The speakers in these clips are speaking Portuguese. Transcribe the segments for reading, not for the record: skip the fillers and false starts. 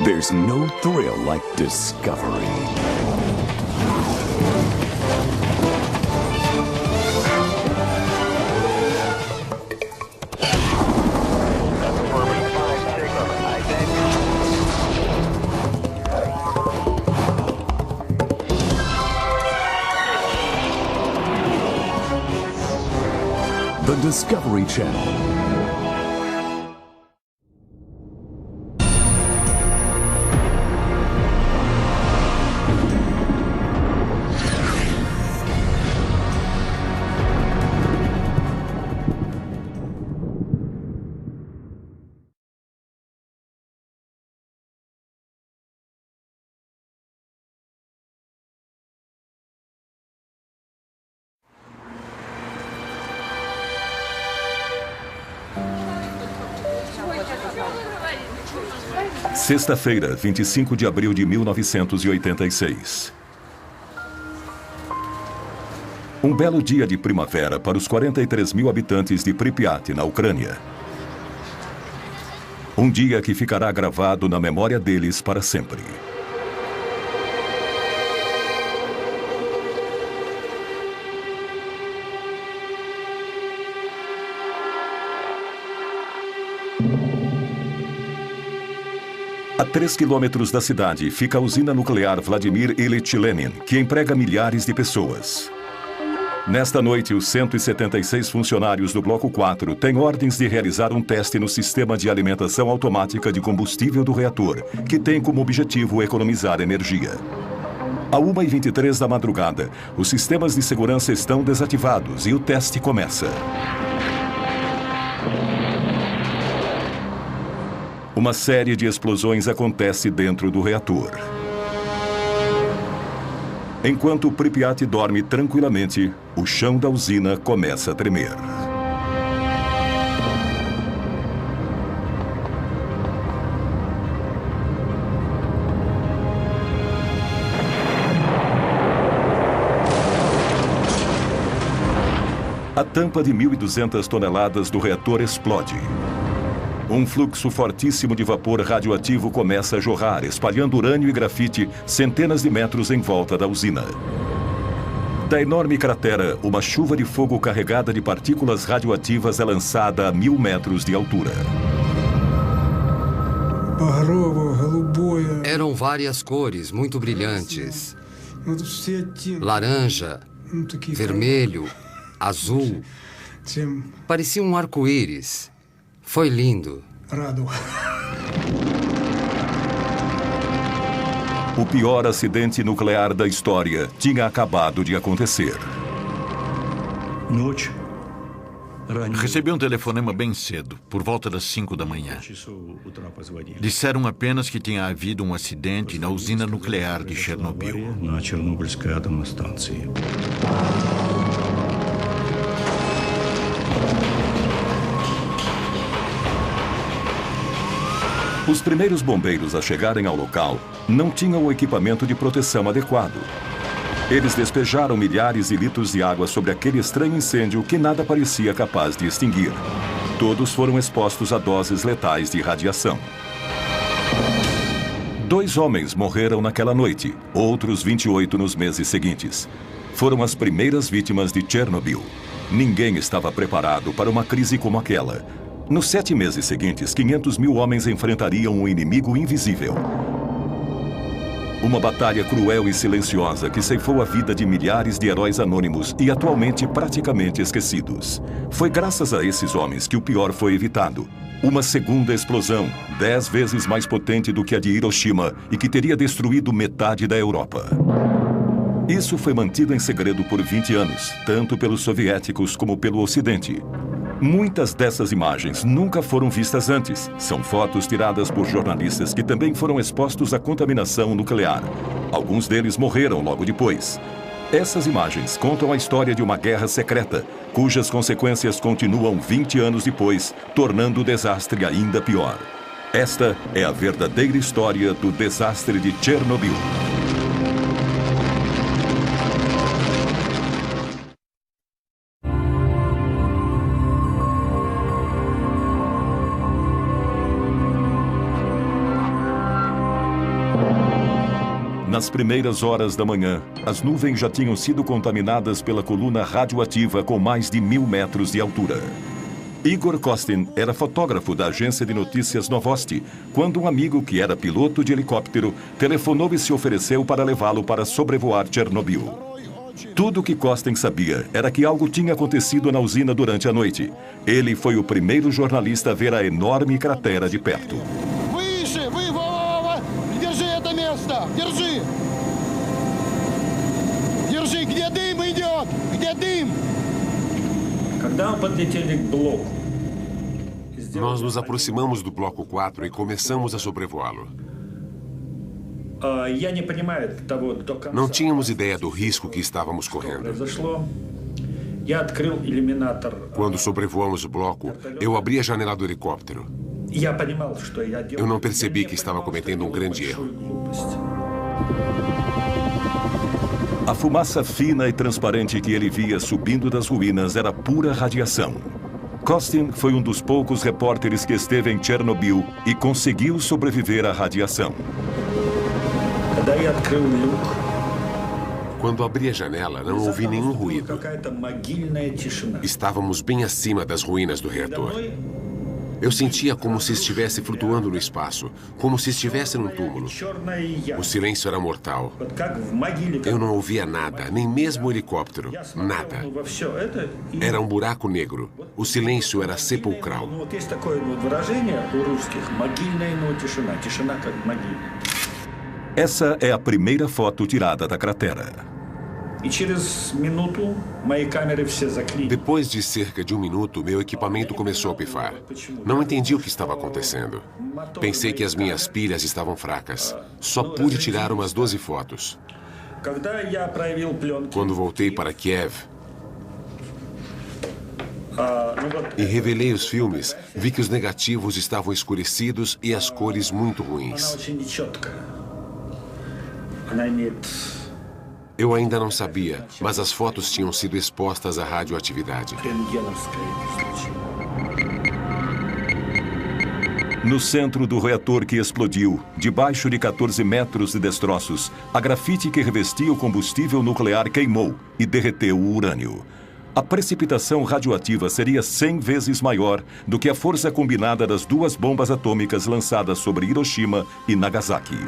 There's no thrill like discovery. The Discovery Channel. Sexta-feira, 25 de abril de 1986. Um belo dia de primavera para os 43 mil habitantes de Pripyat, na Ucrânia. Um dia que ficará gravado na memória deles para sempre. A 3 quilômetros da cidade fica a usina nuclear Vladimir Ilyich Lenin, que emprega milhares de pessoas. Nesta noite, os 176 funcionários do Bloco 4 têm ordens de realizar um teste no sistema de alimentação automática de combustível do reator, que tem como objetivo economizar energia. À 1h23 da madrugada, os sistemas de segurança estão desativados e o teste começa. Uma série de explosões acontece dentro do reator. Enquanto Pripyat dorme tranquilamente, o chão da usina começa a tremer. A tampa de 1.200 toneladas do reator explode. Um fluxo fortíssimo de vapor radioativo começa a jorrar, espalhando urânio e grafite centenas de metros em volta da usina. Da enorme cratera, uma chuva de fogo carregada de partículas radioativas é lançada a 1.000 metros de altura. Eram várias cores muito brilhantes. Laranja, vermelho, azul. Parecia um arco-íris. Foi lindo. O pior acidente nuclear da história tinha acabado de acontecer. Recebi um telefonema bem cedo, por volta das 5 da manhã. Disseram apenas que tinha havido um acidente na usina nuclear de Chernobyl. Os primeiros bombeiros a chegarem ao local não tinham o equipamento de proteção adequado. Eles despejaram milhares de litros de água sobre aquele estranho incêndio que nada parecia capaz de extinguir. Todos foram expostos a doses letais de radiação. 2 homens morreram naquela noite, outros 28 nos meses seguintes. Foram as primeiras vítimas de Chernobyl. Ninguém estava preparado para uma crise como aquela. Nos 7 meses seguintes, 500 mil homens enfrentariam um inimigo invisível. Uma batalha cruel e silenciosa que ceifou a vida de milhares de heróis anônimos e atualmente praticamente esquecidos. Foi graças a esses homens que o pior foi evitado. Uma segunda explosão, 10 vezes mais potente do que a de Hiroshima e que teria destruído metade da Europa. Isso foi mantido em segredo por 20 anos, tanto pelos soviéticos como pelo Ocidente. Muitas dessas imagens nunca foram vistas antes. São fotos tiradas por jornalistas que também foram expostos à contaminação nuclear. Alguns deles morreram logo depois. Essas imagens contam a história de uma guerra secreta, cujas consequências continuam 20 anos depois, tornando o desastre ainda pior. Esta é a verdadeira história do desastre de Chernobyl. Nas primeiras horas da manhã, as nuvens já tinham sido contaminadas pela coluna radioativa com mais de 1000 metros de altura. Igor Kostin era fotógrafo da agência de notícias Novosti, quando um amigo que era piloto de helicóptero telefonou e se ofereceu para levá-lo para sobrevoar Chernobyl. Tudo o que Kostin sabia era que algo tinha acontecido na usina durante a noite. Ele foi o primeiro jornalista a ver a enorme cratera de perto. Nós nos aproximamos do bloco 4 e começamos a sobrevoá-lo. Não tínhamos ideia do risco que estávamos correndo. Quando sobrevoamos o bloco, eu abri a janela do helicóptero. Eu não percebi que estava cometendo um grande erro. A fumaça fina e transparente que ele via subindo das ruínas era pura radiação. Kostin foi um dos poucos repórteres que esteve em Chernobyl e conseguiu sobreviver à radiação. Quando abri a janela, não ouvi nenhum ruído. Estávamos bem acima das ruínas do reator. Eu sentia como se estivesse flutuando no espaço, como se estivesse num túmulo. O silêncio era mortal. Eu não ouvia nada, nem mesmo o helicóptero. Nada. Era um buraco negro. O silêncio era sepulcral. Essa é a primeira foto tirada da cratera. Depois de cerca de 1 minuto, meu equipamento começou a pifar. Não entendi o que estava acontecendo. Pensei que as minhas pilhas estavam fracas. Só pude tirar umas 12 fotos. Quando voltei para Kiev e revelei os filmes, vi que os negativos estavam escurecidos e as cores muito ruins. Eu ainda não sabia, mas as fotos tinham sido expostas à radioatividade. No centro do reator que explodiu, debaixo de 14 metros de destroços, a grafite que revestia o combustível nuclear queimou e derreteu o urânio. A precipitação radioativa seria 100 vezes maior do que a força combinada das 2 bombas atômicas lançadas sobre Hiroshima e Nagasaki.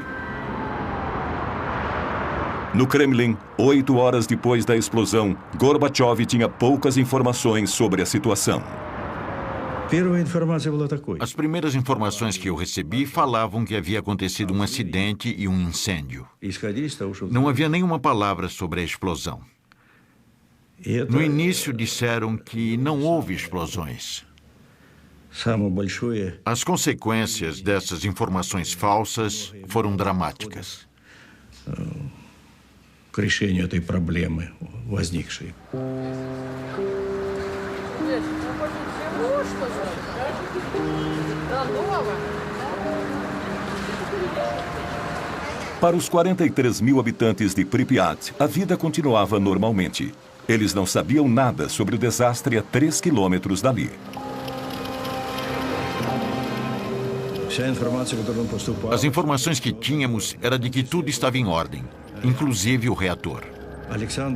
No Kremlin, 8 horas depois da explosão, Gorbachev tinha poucas informações sobre a situação. As primeiras informações que eu recebi falavam que havia acontecido um acidente e um incêndio. Não havia nenhuma palavra sobre a explosão. No início disseram que não houve explosões. As consequências dessas informações falsas foram dramáticas. К решению этой проблемы возникшей. Para os 43 mil habitantes de Pripyat, a vida continuava normalmente. Eles não sabiam nada sobre o desastre a 3 quilômetros dali. As informações que tínhamos era de que tudo estava em ordem, inclusive o reator.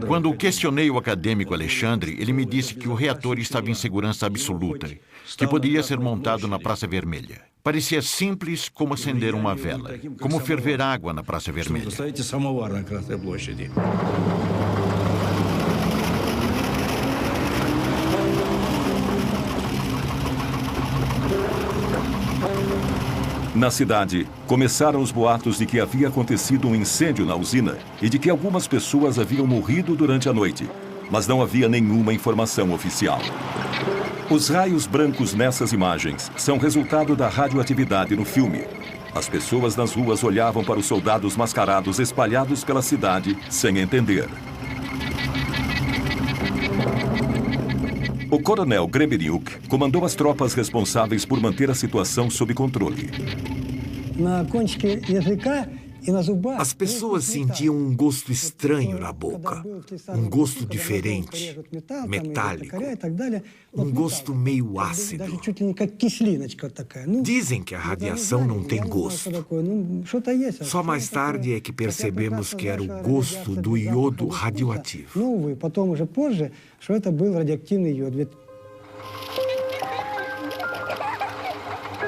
Quando questionei o acadêmico Alexandre, ele me disse que o reator estava em segurança absoluta, que poderia ser montado na Praça Vermelha. Parecia simples como acender uma vela, como ferver água na Praça Vermelha. Na cidade, começaram os boatos de que havia acontecido um incêndio na usina e de que algumas pessoas haviam morrido durante a noite, mas não havia nenhuma informação oficial. Os raios brancos nessas imagens são resultado da radioatividade no filme. As pessoas nas ruas olhavam para os soldados mascarados espalhados pela cidade sem entender. O coronel Gremeniuk comandou as tropas responsáveis por manter a situação sob controle. As pessoas sentiam um gosto estranho na boca, um gosto diferente, metálico, um gosto meio ácido. Dizem que a radiação não tem gosto. Só mais tarde é que percebemos que era o gosto do iodo radioativo.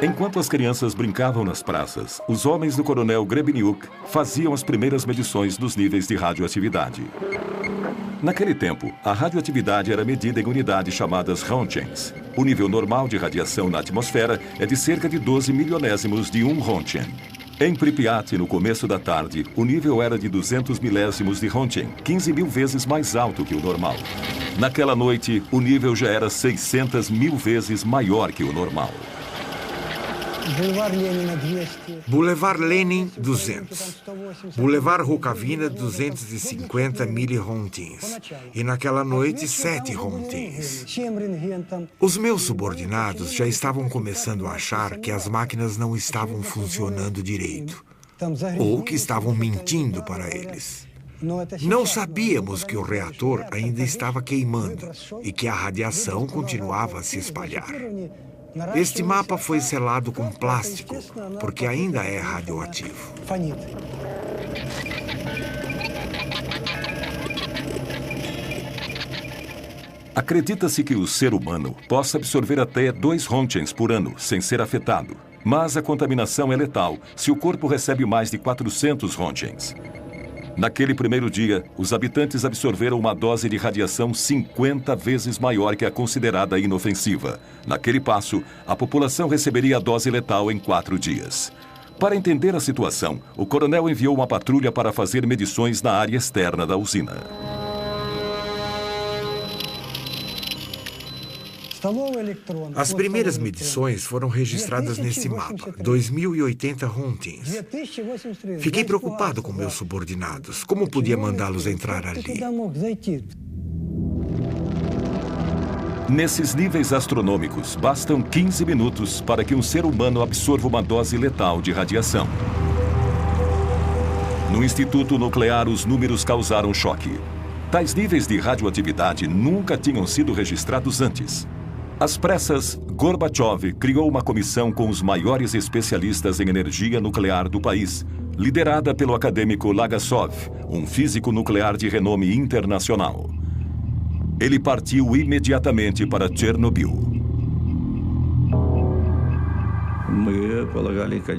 Enquanto as crianças brincavam nas praças, os homens do coronel Grebeniuk faziam as primeiras medições dos níveis de radioatividade. Naquele tempo, a radioatividade era medida em unidades chamadas Rontgens. O nível normal de radiação na atmosfera é de cerca de 12 milionésimos de 1 Rontgen. Em Pripyat, no começo da tarde, o nível era de 200 milésimos de Rontgen, 15 mil vezes mais alto que o normal. Naquela noite, o nível já era 600 mil vezes maior que o normal. Boulevard Lenin, 200. Boulevard Rukavina, 250 milirontgens. E naquela noite, 7 rontgens. Os meus subordinados já estavam começando a achar que as máquinas não estavam funcionando direito. Ou que estavam mentindo para eles. Não sabíamos que o reator ainda estava queimando e que a radiação continuava a se espalhar. Este mapa foi selado com plástico, porque ainda é radioativo. Acredita-se que o ser humano possa absorver até 2 Rontgens por ano sem ser afetado. Mas a contaminação é letal se o corpo recebe mais de 400 Rontgens. Naquele primeiro dia, os habitantes absorveram uma dose de radiação 50 vezes maior que a considerada inofensiva. Naquele passo, a população receberia a dose letal em 4 dias. Para entender a situação, o coronel enviou uma patrulha para fazer medições na área externa da usina. As primeiras medições foram registradas nesse mapa, 2.080 rontgens. Fiquei preocupado com meus subordinados. Como podia mandá-los entrar ali? Nesses níveis astronômicos, bastam 15 minutos para que um ser humano absorva uma dose letal de radiação. No Instituto Nuclear, os números causaram choque. Tais níveis de radioatividade nunca tinham sido registrados antes. Às pressas, Gorbachev criou uma comissão com os maiores especialistas em energia nuclear do país, liderada pelo acadêmico Legasov, um físico nuclear de renome internacional. Ele partiu imediatamente para Chernobyl.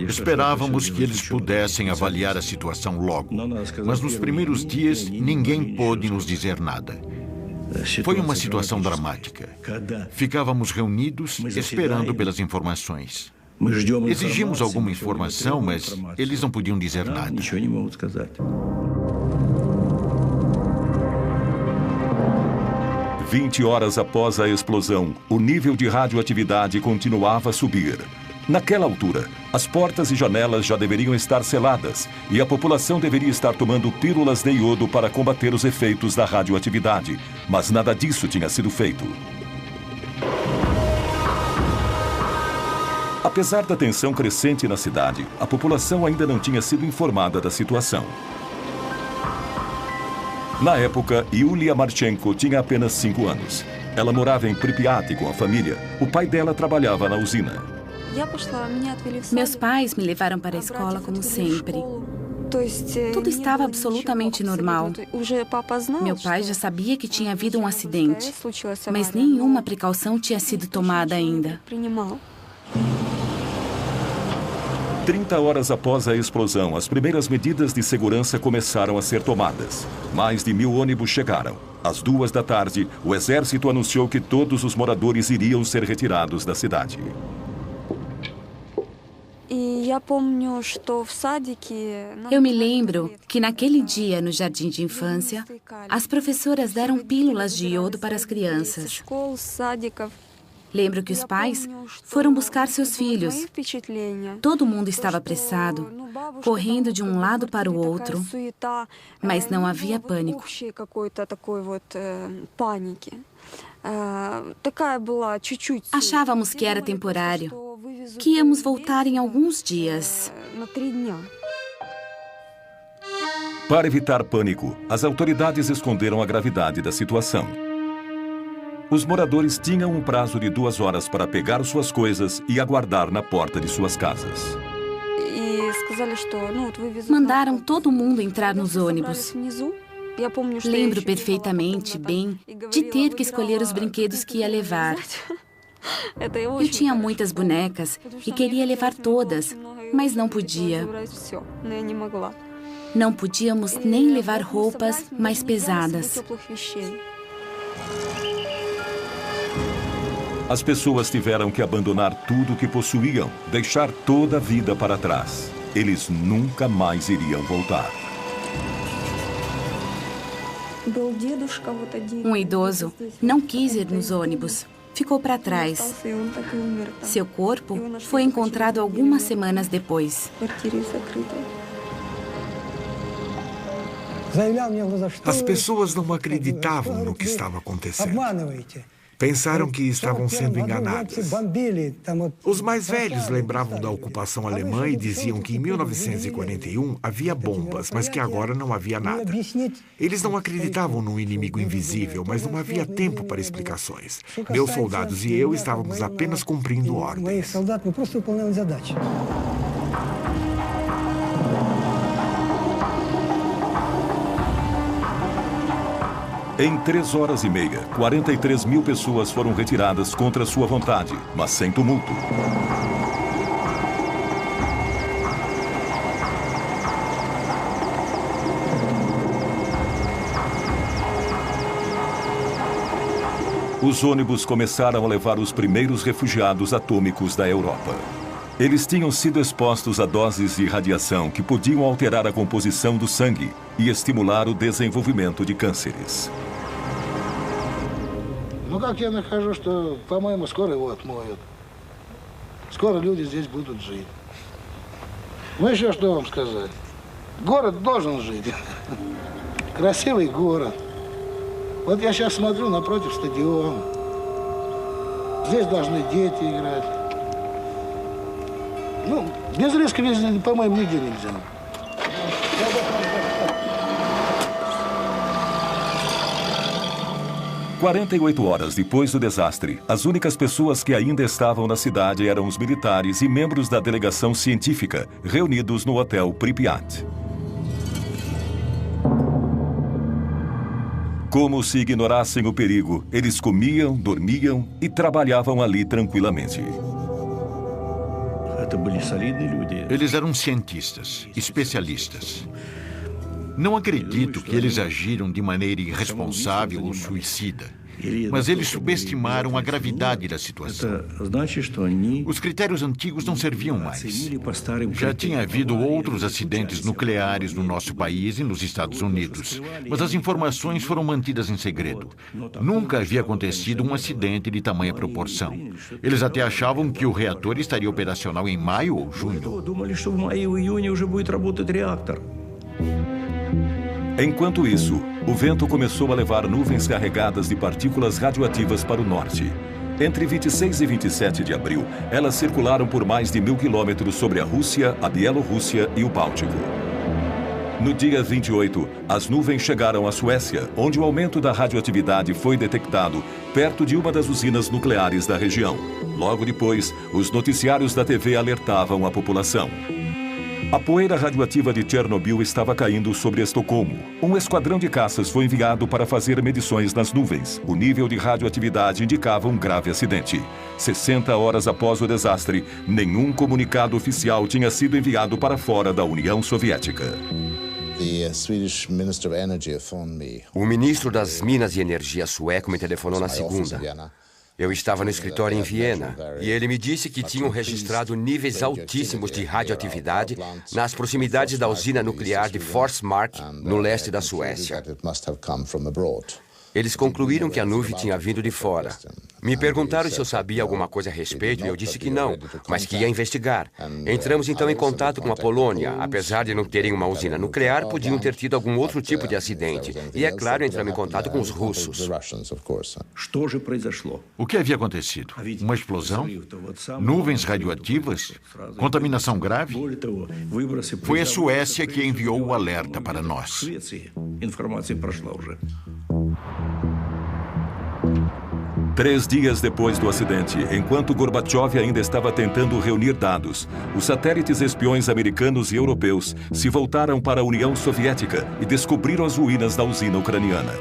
Esperávamos que eles pudessem avaliar a situação logo, mas nos primeiros dias ninguém pôde nos dizer nada. Foi uma situação dramática. Ficávamos reunidos esperando pelas informações. Exigimos alguma informação, mas eles não podiam dizer nada. 20 horas após a explosão, o nível de radioatividade continuava a subir. Naquela altura, as portas e janelas já deveriam estar seladas e a população deveria estar tomando pílulas de iodo para combater os efeitos da radioatividade, mas nada disso tinha sido feito. Apesar da tensão crescente na cidade, a população ainda não tinha sido informada da situação. Na época, Yulia Marchenko tinha apenas 5 anos. Ela morava em Pripyat com a família. O pai dela trabalhava na usina. Meus pais me levaram para a escola como sempre. Tudo estava absolutamente normal. Meu pai já sabia que tinha havido um acidente, mas nenhuma precaução tinha sido tomada ainda. 30 horas após a explosão, as primeiras medidas de segurança começaram a ser tomadas. Mais de 1000 ônibus chegaram. Às 2 da tarde, o exército anunciou que todos os moradores iriam ser retirados da cidade. Eu me lembro que naquele dia, no jardim de infância, as professoras deram pílulas de iodo para as crianças. Lembro que os pais foram buscar seus filhos. Todo mundo estava apressado, correndo de um lado para o outro, mas não havia pânico. Achávamos que era temporário, que íamos voltar em alguns dias. Para evitar pânico, as autoridades esconderam a gravidade da situação. Os moradores tinham um prazo de 2 horas para pegar suas coisas e aguardar na porta de suas casas. Mandaram todo mundo entrar nos ônibus. Lembro perfeitamente bem de ter que escolher os brinquedos que ia levar. Eu tinha muitas bonecas e queria levar todas, mas não podia. Não podíamos nem levar roupas mais pesadas. As pessoas tiveram que abandonar tudo o que possuíam, deixar toda a vida para trás. Eles nunca mais iriam voltar. Um idoso não quis ir nos ônibus. Ficou para trás. Seu corpo foi encontrado algumas semanas depois. As pessoas não acreditavam no que estava acontecendo. Pensaram que estavam sendo enganadas. Os mais velhos lembravam da ocupação alemã e diziam que em 1941 havia bombas, mas que agora não havia nada. Eles não acreditavam num inimigo invisível, mas não havia tempo para explicações. Meus soldados e eu estávamos apenas cumprindo ordens. Em 3 horas e meia, 43 mil pessoas foram retiradas contra sua vontade, mas sem tumulto. Os ônibus começaram a levar os primeiros refugiados atômicos da Europa. Eles tinham sido expostos a doses de radiação que podiam alterar a composição do sangue e estimular o desenvolvimento de cânceres. Ну, как я нахожу, что, по-моему, скоро его отмоют. Скоро люди здесь будут жить. Ну, еще что вам сказать? Город должен жить. Красивый город. Вот я сейчас смотрю напротив стадиона. Здесь должны дети играть. Ну, без риска, по-моему, нигде нельзя. 48 horas depois do desastre, as únicas pessoas que ainda estavam na cidade eram os militares e membros da delegação científica, reunidos no hotel Pripyat. Como se ignorassem o perigo, eles comiam, dormiam e trabalhavam ali tranquilamente. Eles eram cientistas, especialistas. Não acredito que eles agiram de maneira irresponsável ou suicida, mas eles subestimaram a gravidade da situação. Os critérios antigos não serviam mais. Já tinha havido outros acidentes nucleares no nosso país e nos Estados Unidos, mas as informações foram mantidas em segredo. Nunca havia acontecido um acidente de tamanha proporção. Eles até achavam que o reator estaria operacional em maio ou junho. Enquanto isso, o vento começou a levar nuvens carregadas de partículas radioativas para o norte. Entre 26 e 27 de abril, elas circularam por mais de 1.000 quilômetros sobre a Rússia, a Bielorrússia e o Báltico. No dia 28, as nuvens chegaram à Suécia, onde o aumento da radioatividade foi detectado perto de uma das usinas nucleares da região. Logo depois, os noticiários da TV alertavam a população. A poeira radioativa de Chernobyl estava caindo sobre Estocolmo. Um esquadrão de caças foi enviado para fazer medições nas nuvens. O nível de radioatividade indicava um grave acidente. 60 horas após o desastre, nenhum comunicado oficial tinha sido enviado para fora da União Soviética. O ministro das Minas e Energia sueco me telefonou na segunda. Eu estava no escritório em Viena e ele me disse que tinham registrado níveis altíssimos de radioatividade nas proximidades da usina nuclear de Forsmark, no leste da Suécia. Eles concluíram que a nuvem tinha vindo de fora. Me perguntaram se eu sabia alguma coisa a respeito e eu disse que não, mas que ia investigar. Entramos então em contato com a Polônia. Apesar de não terem uma usina nuclear, podiam ter tido algum outro tipo de acidente. E, é claro, entramos em contato com os russos. O que havia acontecido? Uma explosão? Nuvens radioativas? Contaminação grave? Foi a Suécia que enviou o alerta para nós. 3 dias depois do acidente, enquanto Gorbachev ainda estava tentando reunir dados, os satélites espiões americanos e europeus se voltaram para a União Soviética e descobriram as ruínas da usina ucraniana.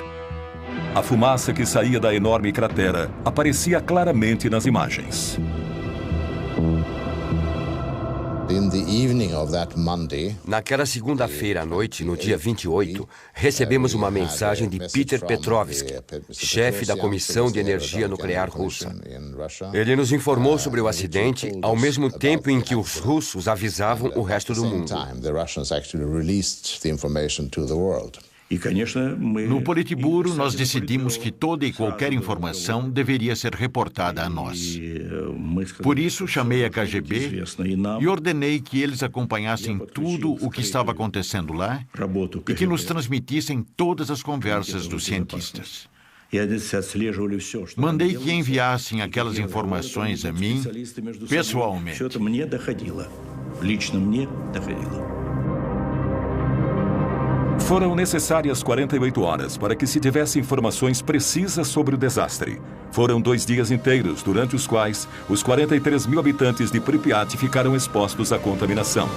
A fumaça que saía da enorme cratera aparecia claramente nas imagens. Naquela segunda-feira à noite, no dia 28, recebemos uma mensagem de Peter Petrovsky, chefe da Comissão de Energia Nuclear russa. Ele nos informou sobre o acidente ao mesmo tempo em que os russos avisavam o resto do mundo. No Politburo, nós decidimos que toda e qualquer informação deveria ser reportada a nós. Por isso, chamei a KGB e ordenei que eles acompanhassem tudo o que estava acontecendo lá e que nos transmitissem todas as conversas dos cientistas. Mandei que enviassem aquelas informações a mim pessoalmente. Foram necessárias 48 horas para que se tivesse informações precisas sobre o desastre. Foram 2 dias inteiros, durante os quais os 43 mil habitantes de Pripyat ficaram expostos à contaminação.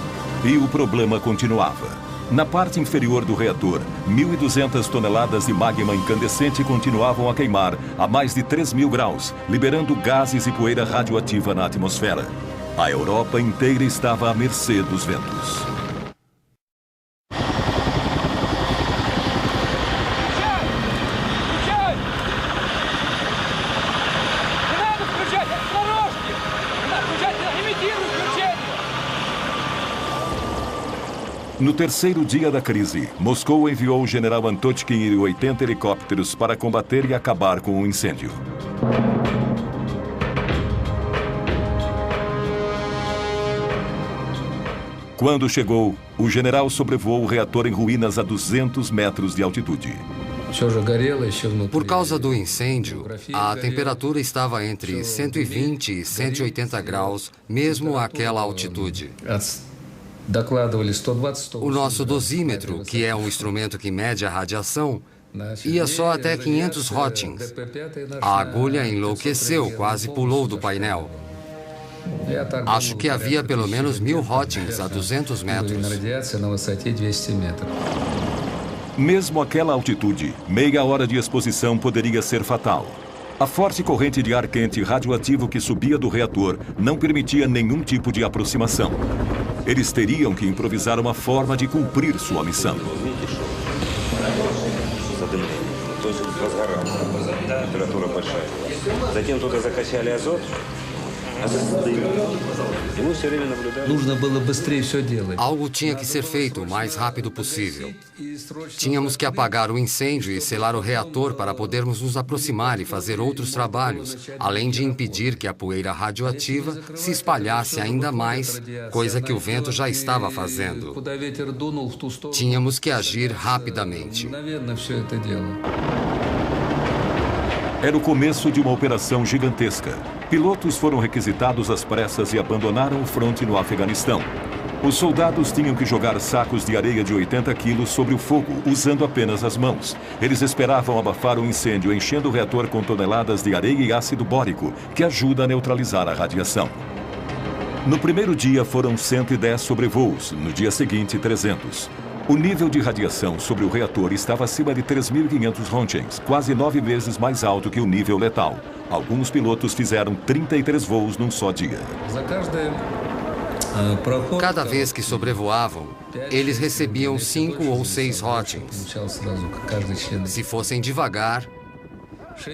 E o problema continuava. Na parte inferior do reator, 1.200 toneladas de magma incandescente continuavam a queimar a mais de 3.000 graus, liberando gases e poeira radioativa na atmosfera. A Europa inteira estava à mercê dos ventos. No terceiro dia da crise, Moscou enviou o general Antotkin e 80 helicópteros para combater e acabar com o incêndio. Quando chegou, o general sobrevoou o reator em ruínas a 200 metros de altitude. Por causa do incêndio, a temperatura estava entre 120 e 180 graus, mesmo àquela altitude. O nosso dosímetro, que é um instrumento que mede a radiação, ia só até 500 rotings. A agulha enlouqueceu, quase pulou do painel. Acho que havia pelo menos 1000 rotings a 200 metros. Mesmo àquela altitude, meia hora de exposição poderia ser fatal. A forte corrente de ar quente radioativo que subia do reator não permitia nenhum tipo de aproximação. Eles teriam que improvisar uma forma de cumprir sua missão. Algo tinha que ser feito o mais rápido possível. Tínhamos que apagar o incêndio e selar o reator para podermos nos aproximar e fazer outros trabalhos, além de impedir que a poeira radioativa se espalhasse ainda mais, coisa que o vento já estava fazendo. Tínhamos que agir rapidamente. Era o começo de uma operação gigantesca. Pilotos foram requisitados às pressas e abandonaram o fronte no Afeganistão. Os soldados tinham que jogar sacos de areia de 80 quilos sobre o fogo, usando apenas as mãos. Eles esperavam abafar o incêndio, enchendo o reator com toneladas de areia e ácido bórico, que ajuda a neutralizar a radiação. No primeiro dia foram 110 sobrevoos, no dia seguinte 300. O nível de radiação sobre o reator estava acima de 3.500 rontgens, quase 9 vezes mais alto que o nível letal. Alguns pilotos fizeram 33 voos num só dia. Cada vez que sobrevoavam, eles recebiam 5 ou 6 rontgens. Se fossem devagar,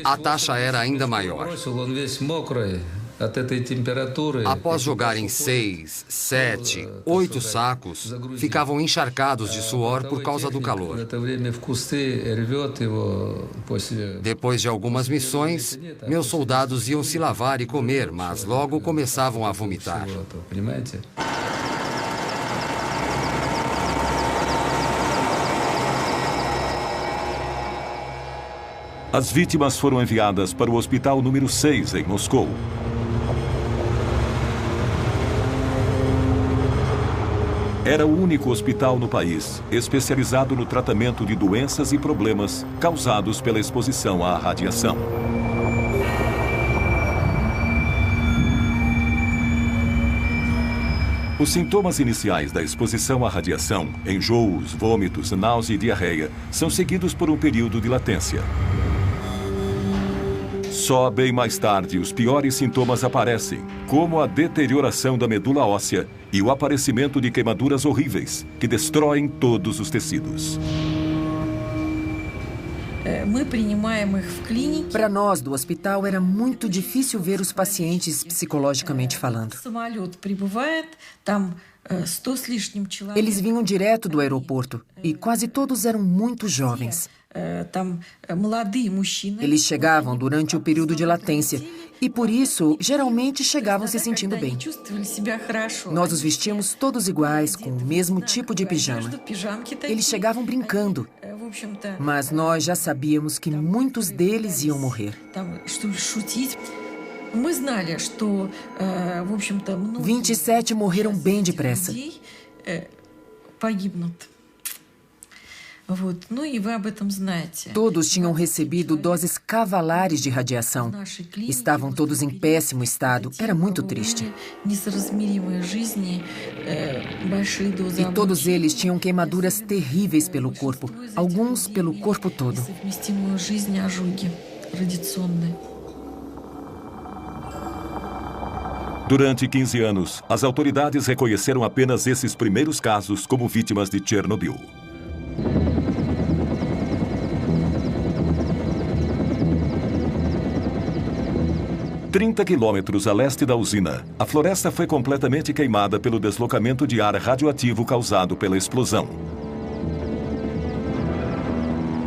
a taxa era ainda maior. Após jogarem 6, 7, 8 sacos, ficavam encharcados de suor por causa do calor. Depois de algumas missões, meus soldados iam se lavar e comer, mas logo começavam a vomitar. As vítimas foram enviadas para o hospital número 6, em Moscou. Era o único hospital no país especializado no tratamento de doenças e problemas causados pela exposição à radiação. Os sintomas iniciais da exposição à radiação, enjoos, vômitos, náusea e diarreia, são seguidos por um período de latência. Só bem mais tarde, os piores sintomas aparecem, como a deterioração da medula óssea e o aparecimento de queimaduras horríveis, que destroem todos os tecidos. Para nós do hospital era muito difícil ver os pacientes psicologicamente falando. Eles vinham direto do aeroporto e quase todos eram muito jovens. Eles chegavam durante o período de latência e, por isso, geralmente chegavam se sentindo bem. Nós os vestíamos todos iguais, com o mesmo tipo de pijama. Eles chegavam brincando, mas nós já sabíamos que muitos deles iam morrer. 27 morreram bem depressa. Todos tinham recebido doses cavalares de radiação. Estavam todos em péssimo estado. Era muito triste. E todos eles tinham queimaduras terríveis pelo corpo, alguns pelo corpo todo. Durante 15 anos, as autoridades reconheceram apenas esses primeiros casos como vítimas de Chernobyl. A 30 quilômetros a leste da usina, a floresta foi completamente queimada pelo deslocamento de ar radioativo causado pela explosão.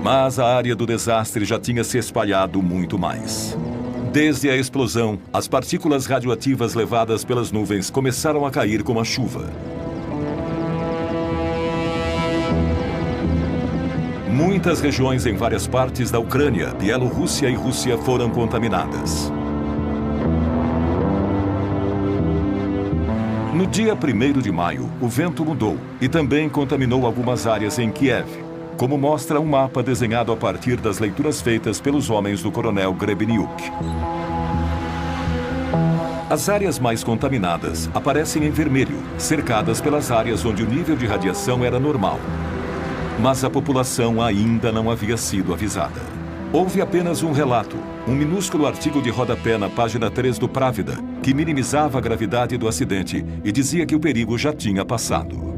Mas a área do desastre já tinha se espalhado muito mais. Desde a explosão, as partículas radioativas levadas pelas nuvens começaram a cair como a chuva. Muitas regiões em várias partes da Ucrânia, Bielorrússia e Rússia foram contaminadas. No dia 1º de maio, o vento mudou e também contaminou algumas áreas em Kiev, como mostra um mapa desenhado a partir das leituras feitas pelos homens do coronel Grebeniuk. As áreas mais contaminadas aparecem em vermelho, cercadas pelas áreas onde o nível de radiação era normal. Mas a população ainda não havia sido avisada. Houve apenas um relato, um minúsculo artigo de rodapé na página 3 do Pravda, que minimizava a gravidade do acidente e dizia que o perigo já tinha passado.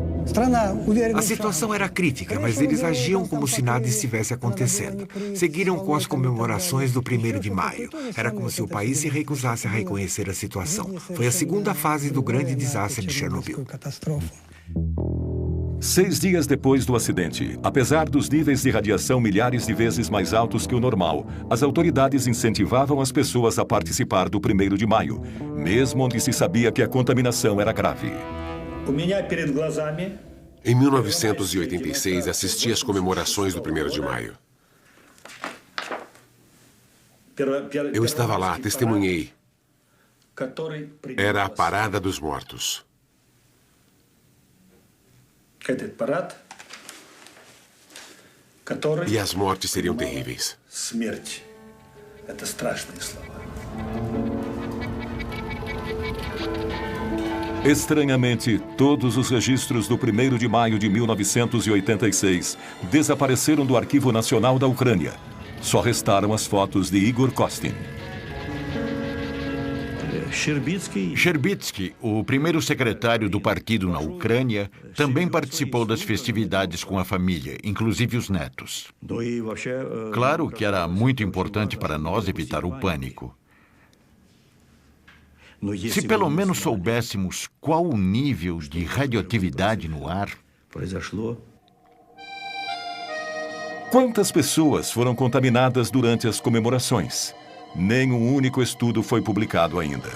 A situação era crítica, mas eles agiam como se nada estivesse acontecendo. Seguiram com as comemorações do 1º de maio. Era como se o país se recusasse a reconhecer a situação. Foi a segunda fase do grande desastre de Chernobyl. 6 dias depois do acidente, apesar dos níveis de radiação milhares de vezes mais altos que o normal, as autoridades incentivavam as pessoas a participar do 1º de maio, mesmo onde se sabia que a contaminação era grave. Em 1986, assisti às comemorações do 1º de maio. Eu estava lá, testemunhei. Era a Parada dos Mortos. E as mortes seriam terríveis. Estranhamente, todos os registros do 1º de maio de 1986 desapareceram do Arquivo Nacional da Ucrânia. Só restaram as fotos de Igor Kostin. Sherbitsky, o primeiro secretário do partido na Ucrânia, também participou das festividades com a família, inclusive os netos. Claro que era muito importante para nós evitar o pânico. Se pelo menos soubéssemos qual o nível de radioatividade no ar... Quantas pessoas foram contaminadas durante as comemorações? Nem um único estudo foi publicado ainda.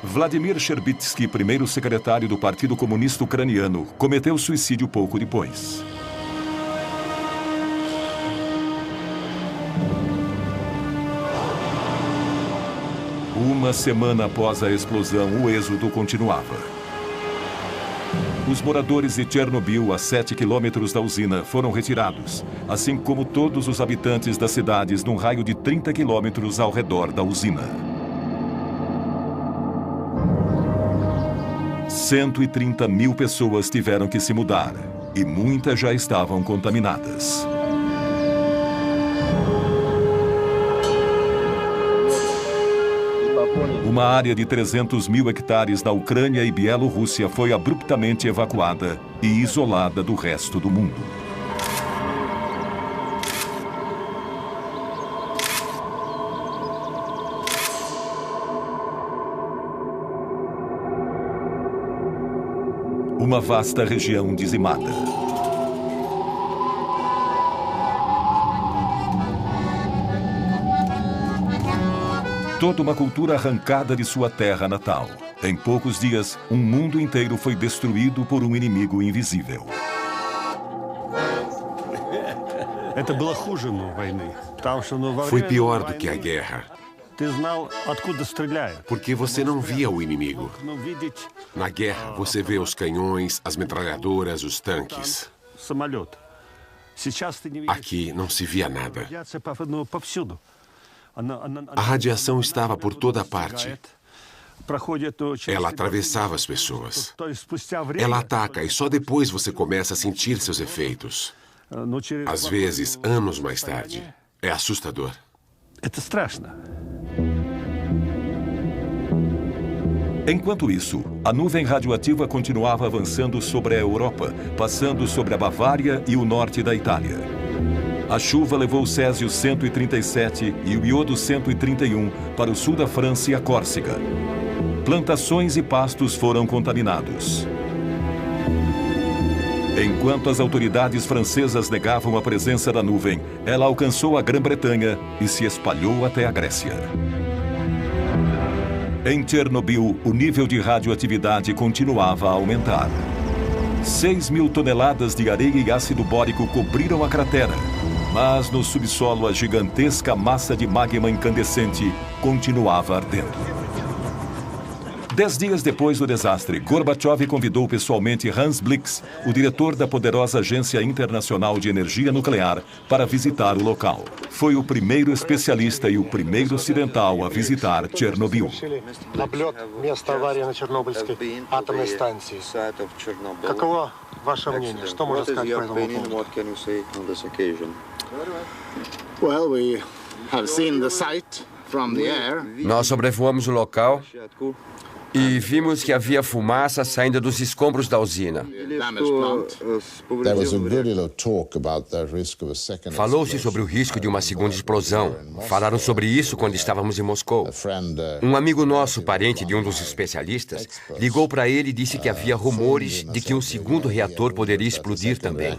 Vladimir Sherbitsky, primeiro secretário do Partido Comunista Ucraniano, cometeu suicídio pouco depois. Uma semana após a explosão, o êxodo continuava. Os moradores de Chernobyl, a 7 quilômetros da usina, foram retirados, assim como todos os habitantes das cidades num raio de 30 quilômetros ao redor da usina. 130 mil pessoas tiveram que se mudar, e muitas já estavam contaminadas. Uma área de 300 mil hectares na Ucrânia e Bielorrússia foi abruptamente evacuada e isolada do resto do mundo. Uma vasta região dizimada. Toda uma cultura arrancada de sua terra natal. Em poucos dias, um mundo inteiro foi destruído por um inimigo invisível. Foi pior do que a guerra. Porque você não via o inimigo. Na guerra, você vê os canhões, as metralhadoras, os tanques. Aqui não se via nada. A radiação estava por toda parte. Ela atravessava as pessoas. Ela ataca e só depois você começa a sentir seus efeitos. Às vezes, anos mais tarde. É assustador. Enquanto isso, a nuvem radioativa continuava avançando sobre a Europa, passando sobre a Bavária e o norte da Itália. A chuva levou o Césio 137 e o iodo 131 para o sul da França e a Córcega. Plantações e pastos foram contaminados. Enquanto as autoridades francesas negavam a presença da nuvem, ela alcançou a Grã-Bretanha e se espalhou até a Grécia. Em Chernobyl, o nível de radioatividade continuava a aumentar. 6.000 toneladas de areia e ácido bórico cobriram a cratera. Mas no subsolo, a gigantesca massa de magma incandescente continuava ardendo. 10 dias depois do desastre, Gorbachev convidou pessoalmente Hans Blix, o diretor da poderosa Agência Internacional de Energia Nuclear, para visitar o local. Foi o primeiro especialista e o primeiro ocidental a visitar Chernobyl. Nós sobrevoamos o local e vimos que havia fumaça saindo dos escombros da usina. Falou-se sobre o risco de uma segunda explosão. Falaram sobre isso quando estávamos em Moscou. Um amigo nosso, parente de um dos especialistas, ligou para ele e disse que havia rumores de que um segundo reator poderia explodir também.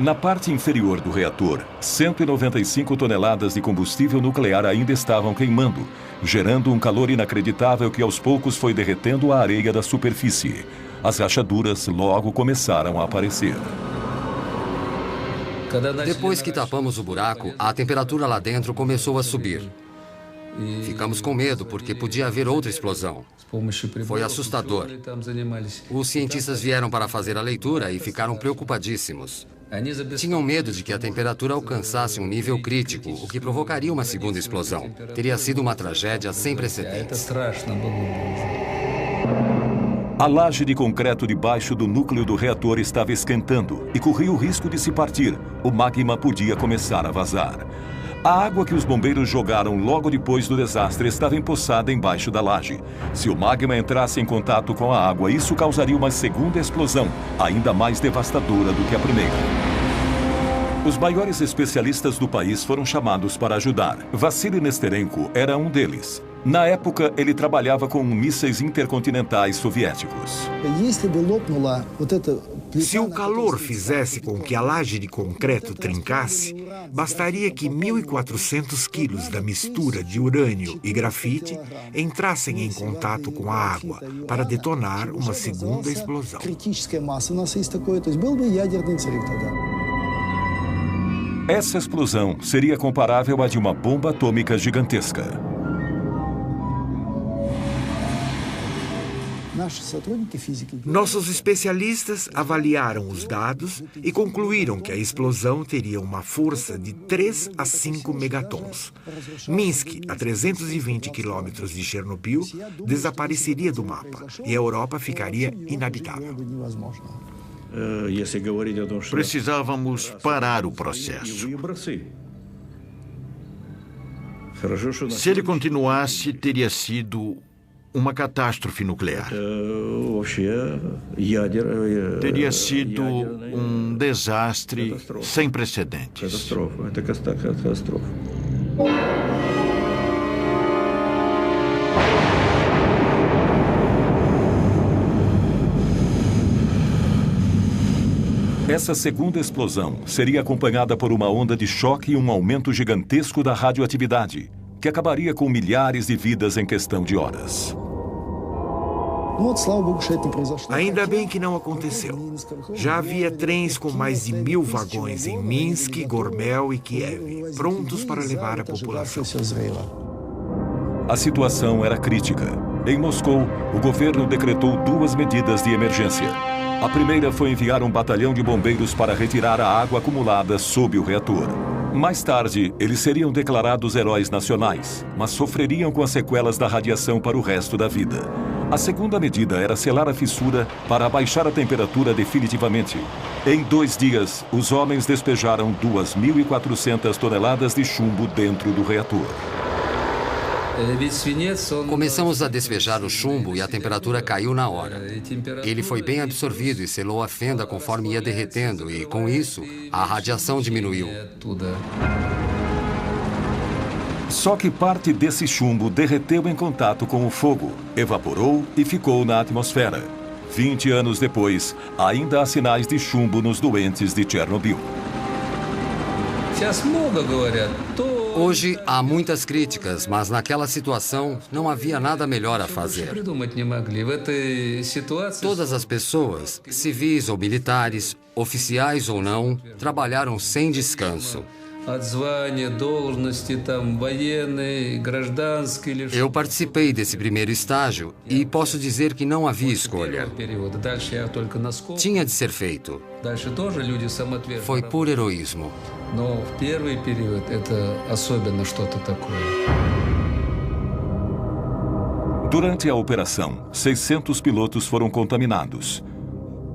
Na parte inferior do reator, 195 toneladas de combustível nuclear ainda estavam queimando, gerando um calor inacreditável que aos poucos foi derretendo a areia da superfície. As rachaduras logo começaram a aparecer. Depois que tapamos o buraco, a temperatura lá dentro começou a subir. Ficamos com medo porque podia haver outra explosão. Foi assustador. Os cientistas vieram para fazer a leitura e ficaram preocupadíssimos. Tinham medo de que a temperatura alcançasse um nível crítico, o que provocaria uma segunda explosão. Teria sido uma tragédia sem precedentes. A laje de concreto debaixo do núcleo do reator estava esquentando e corria o risco de se partir. O magma podia começar a vazar. A água que os bombeiros jogaram logo depois do desastre estava empoçada embaixo da laje. Se o magma entrasse em contato com a água, isso causaria uma segunda explosão, ainda mais devastadora do que a primeira. Os maiores especialistas do país foram chamados para ajudar. Vassili Nesterenko era um deles. Na época, ele trabalhava com mísseis intercontinentais soviéticos. Se o calor fizesse com que a laje de concreto trincasse, bastaria que 1.400 quilos da mistura de urânio e grafite entrassem em contato com a água para detonar uma segunda explosão. Essa explosão seria comparável à de uma bomba atômica gigantesca. Nossos especialistas avaliaram os dados e concluíram que a explosão teria uma força de 3 a 5 megatons. Minsk, a 320 quilômetros de Chernobyl, desapareceria do mapa e a Europa ficaria inabitável. Precisávamos parar o processo. Se ele continuasse, teria sido uma catástrofe nuclear. Teria sido um desastre sem precedentes. Essa segunda explosão seria acompanhada por uma onda de choque e um aumento gigantesco da radioatividade, que acabaria com milhares de vidas em questão de horas. Ainda bem que não aconteceu. Já havia trens com mais de 1.000 vagões em Minsk, Gormel e Kiev, prontos para levar a população. A situação era crítica. Em Moscou, o governo decretou 2 medidas de emergência. A primeira foi enviar um batalhão de bombeiros para retirar a água acumulada sob o reator. Mais tarde, eles seriam declarados heróis nacionais, mas sofreriam com as sequelas da radiação para o resto da vida. A segunda medida era selar a fissura para abaixar a temperatura definitivamente. Em 2 dias, os homens despejaram 2.400 toneladas de chumbo dentro do reator. Começamos a despejar o chumbo e a temperatura caiu na hora. Ele foi bem absorvido e selou a fenda conforme ia derretendo e, com isso, a radiação diminuiu. Só que parte desse chumbo derreteu em contato com o fogo, evaporou e ficou na atmosfera. 20 anos depois, ainda há sinais de chumbo nos doentes de Chernobyl. Hoje há muitas críticas, mas naquela situação não havia nada melhor a fazer. Todas as pessoas, civis ou militares, oficiais ou não, trabalharam sem descanso. Eu participei desse primeiro estágio e posso dizer que não havia escolha. Tinha de ser feito. Foi por heroísmo. Durante a operação, 600 pilotos foram contaminados.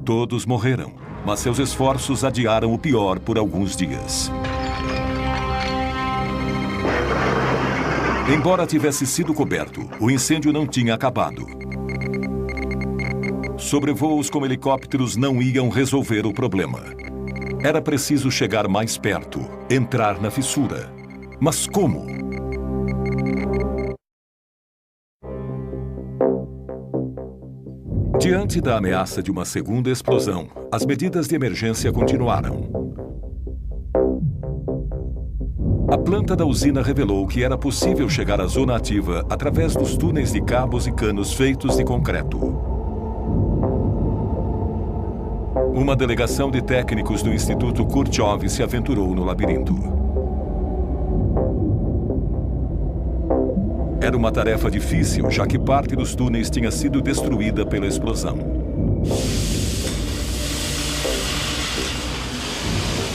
Todos morreram, mas seus esforços adiaram o pior por alguns dias. Embora tivesse sido coberto, o incêndio não tinha acabado. Sobrevoos com helicópteros não iam resolver o problema. Era preciso chegar mais perto, entrar na fissura. Mas como? Diante da ameaça de uma segunda explosão, as medidas de emergência continuaram. A planta da usina revelou que era possível chegar à zona ativa através dos túneis de cabos e canos feitos de concreto. Uma delegação de técnicos do Instituto Khrushchev se aventurou no labirinto. Era uma tarefa difícil, já que parte dos túneis tinha sido destruída pela explosão.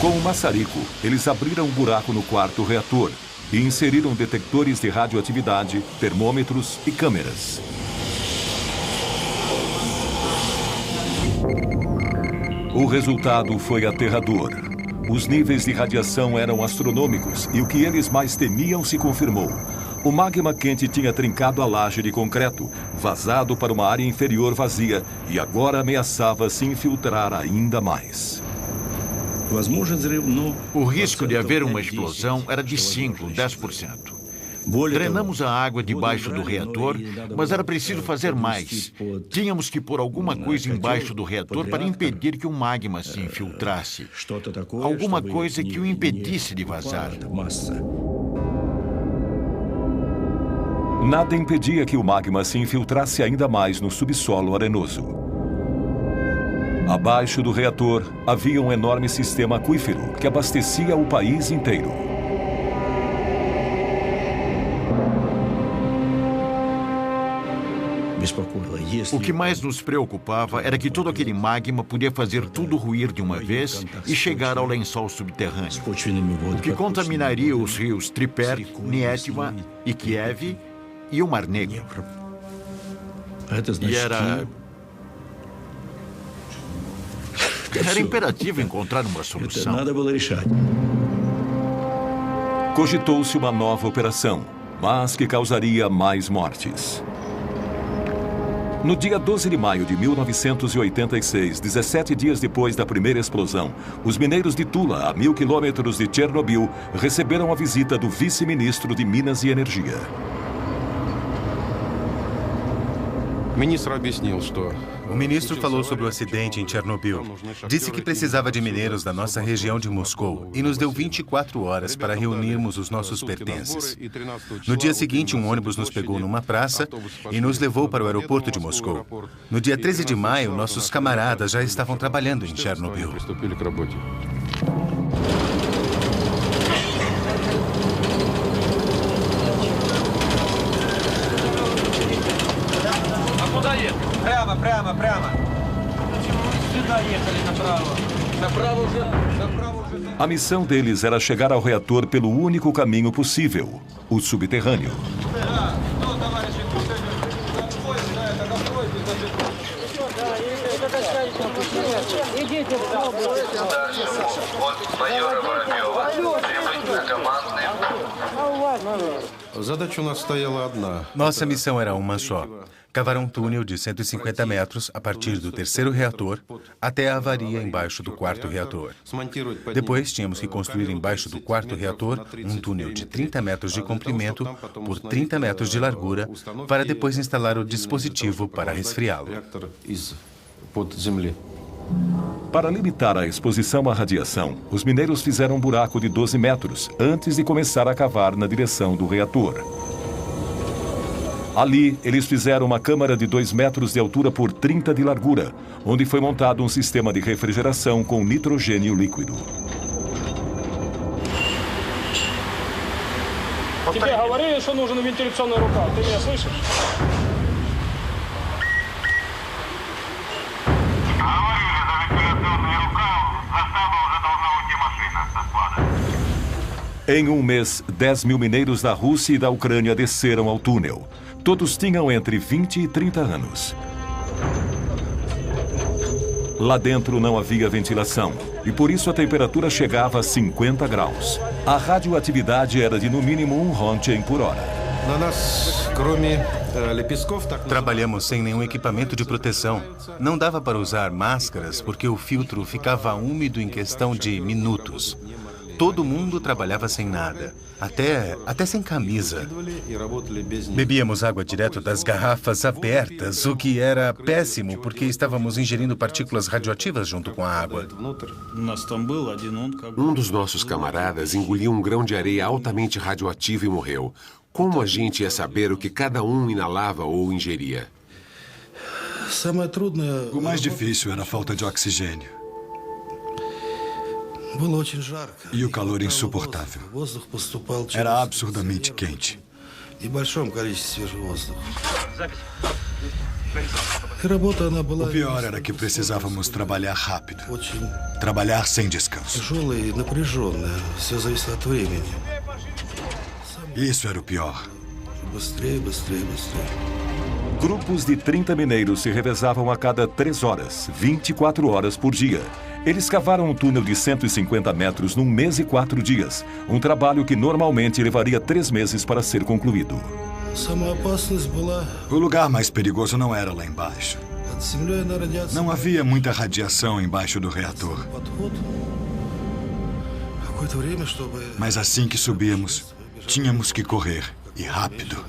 Com o maçarico, eles abriram um buraco no quarto reator e inseriram detectores de radioatividade, termômetros e câmeras. O resultado foi aterrador. Os níveis de radiação eram astronômicos e o que eles mais temiam se confirmou. O magma quente tinha trincado a laje de concreto, vazado para uma área inferior vazia e agora ameaçava se infiltrar ainda mais. O risco de haver uma explosão era de 5, 10%. Drenamos a água debaixo do reator, mas era preciso fazer mais. Tínhamos que pôr alguma coisa embaixo do reator para impedir que o magma se infiltrasse. Alguma coisa que o impedisse de vazar. Nada impedia que o magma se infiltrasse ainda mais no subsolo arenoso. Abaixo do reator havia um enorme sistema aquífero que abastecia o país inteiro. O que mais nos preocupava era que todo aquele magma podia fazer tudo ruir de uma vez e chegar ao lençol subterrâneo, o que contaminaria os rios Triper, Nietva e Kiev e o Mar Negro. E era imperativo encontrar uma solução. Cogitou-se uma nova operação, mas que causaria mais mortes. No dia 12 de maio de 1986, 17 dias depois da primeira explosão, os mineiros de Tula, a 1000 quilômetros de Chernobyl, receberam a visita do vice-ministro de Minas e Energia. O ministro falou sobre o acidente em Chernobyl. Disse que precisava de mineiros da nossa região de Moscou e nos deu 24 horas para reunirmos os nossos pertences. No dia seguinte, um ônibus nos pegou numa praça e nos levou para o aeroporto de Moscou. No dia 13 de maio, nossos camaradas já estavam trabalhando em Chernobyl. A missão deles era chegar ao reator pelo único caminho possível, o subterrâneo. Nossa missão era uma só. Cavar um túnel de 150 metros a partir do terceiro reator até a avaria embaixo do quarto reator. Depois, tínhamos que construir embaixo do quarto reator um túnel de 30 metros de comprimento por 30 metros de largura para depois instalar o dispositivo para resfriá-lo. Para limitar a exposição à radiação, os mineiros fizeram um buraco de 12 metros antes de começar a cavar na direção do reator. Ali, eles fizeram uma câmara de 2 metros de altura por 30 de largura, onde foi montado um sistema de refrigeração com nitrogênio líquido. Em um mês, 10 mil mineiros da Rússia e da Ucrânia desceram ao túnel. Todos tinham entre 20 e 30 anos. Lá dentro não havia ventilação e por isso a temperatura chegava a 50 graus. A radioatividade era de no mínimo 1 Rontgen por hora. Trabalhamos sem nenhum equipamento de proteção. Não dava para usar máscaras porque o filtro ficava úmido em questão de minutos. Todo mundo trabalhava sem nada, até sem camisa. Bebíamos água direto das garrafas abertas, o que era péssimo porque estávamos ingerindo partículas radioativas junto com a água. Um dos nossos camaradas engoliu um grão de areia altamente radioativo e morreu. Como a gente ia saber o que cada um inalava ou ingeria? O mais difícil era a falta de oxigênio. E o calor insuportável. Era absurdamente quente. O pior era que precisávamos trabalhar rápido. Trabalhar sem descanso. Isso era o pior. Grupos de 30 mineiros se revezavam a cada 3 horas, 24 horas por dia. Eles cavaram um túnel de 150 metros num mês e 4 dias, um trabalho que normalmente levaria 3 meses para ser concluído. O lugar mais perigoso não era lá embaixo. Não havia muita radiação embaixo do reator. Mas assim que subíamos, tínhamos que correr, e rápido.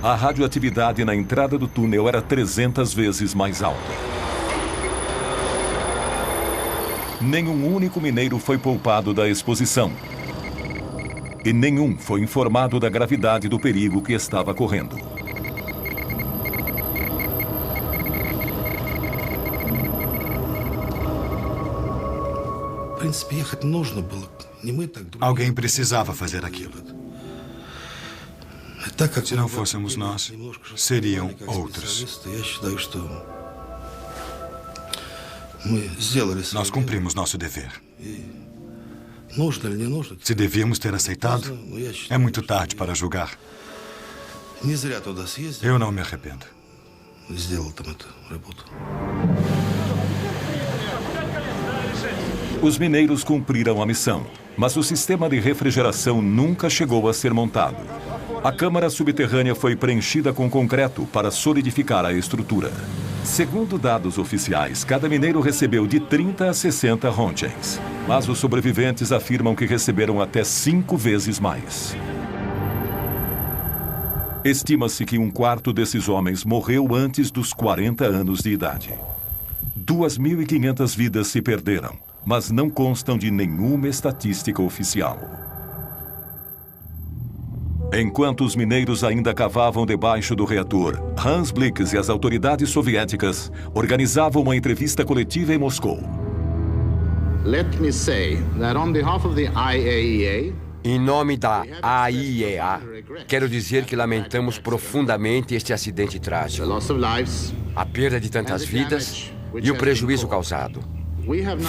A radioatividade na entrada do túnel era 300 vezes mais alta. Nenhum único mineiro foi poupado da exposição. E nenhum foi informado da gravidade do perigo que estava correndo. Alguém precisava fazer aquilo. Se não fôssemos nós, seriam outros. Nós cumprimos nosso dever. Se devíamos ter aceitado, é muito tarde para julgar. Eu não me arrependo. Os mineiros cumpriram a missão, mas o sistema de refrigeração nunca chegou a ser montado. A câmara subterrânea foi preenchida com concreto para solidificar a estrutura. Segundo dados oficiais, cada mineiro recebeu de 30 a 60 rontgens. Mas os sobreviventes afirmam que receberam até 5 vezes mais. Estima-se que 1/4 desses homens morreu antes dos 40 anos de idade. 2.500 vidas se perderam, mas não constam de nenhuma estatística oficial. Enquanto os mineiros ainda cavavam debaixo do reator, Hans Blix e as autoridades soviéticas organizavam uma entrevista coletiva em Moscou. Let me say that on behalf of the IAEA, em nome da AIEA, quero dizer que lamentamos profundamente este acidente trágico, a perda de tantas vidas e o prejuízo causado.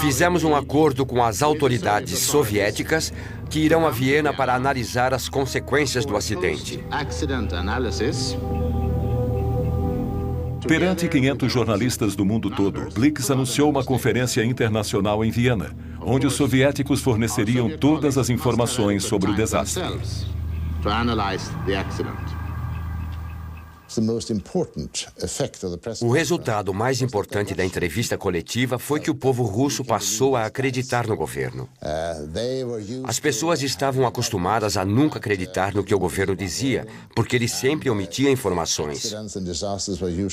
Fizemos um acordo com as autoridades soviéticas que irão a Viena para analisar as consequências do acidente. Perante 500 jornalistas do mundo todo, Blix anunciou uma conferência internacional em Viena, onde os soviéticos forneceriam todas as informações sobre o desastre. O resultado mais importante da entrevista coletiva foi que o povo russo passou a acreditar no governo. As pessoas estavam acostumadas a nunca acreditar no que o governo dizia, porque ele sempre omitia informações.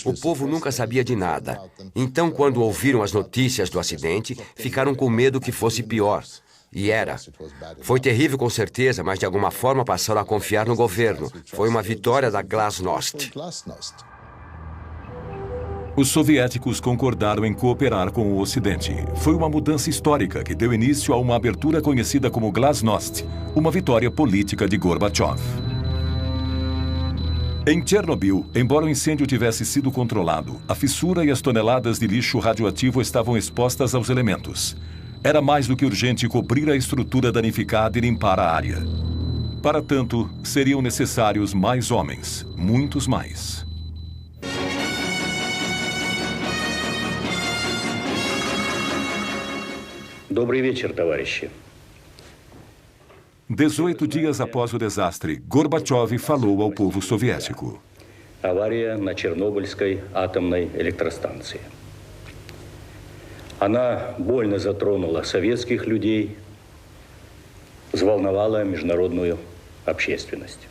O povo nunca sabia de nada. Então, quando ouviram as notícias do acidente, ficaram com medo que fosse pior. E era. Foi terrível com certeza, mas de alguma forma passaram a confiar no governo. Foi uma vitória da Glasnost. Os soviéticos concordaram em cooperar com o Ocidente. Foi uma mudança histórica que deu início a uma abertura conhecida como Glasnost, uma vitória política de Gorbachev. Em Chernobyl, embora o incêndio tivesse sido controlado, a fissura e as toneladas de lixo radioativo estavam expostas aos elementos. Era mais do que urgente cobrir a estrutura danificada e limpar a área. Para tanto, seriam necessários mais homens, muitos mais. Добрый вечер, товарищи. 18 dias após o desastre, Gorbachev falou ao povo soviético. Авария на Чернобыльской атомной электростанции. Она больно затронула советских людей, взволновала международную общественность.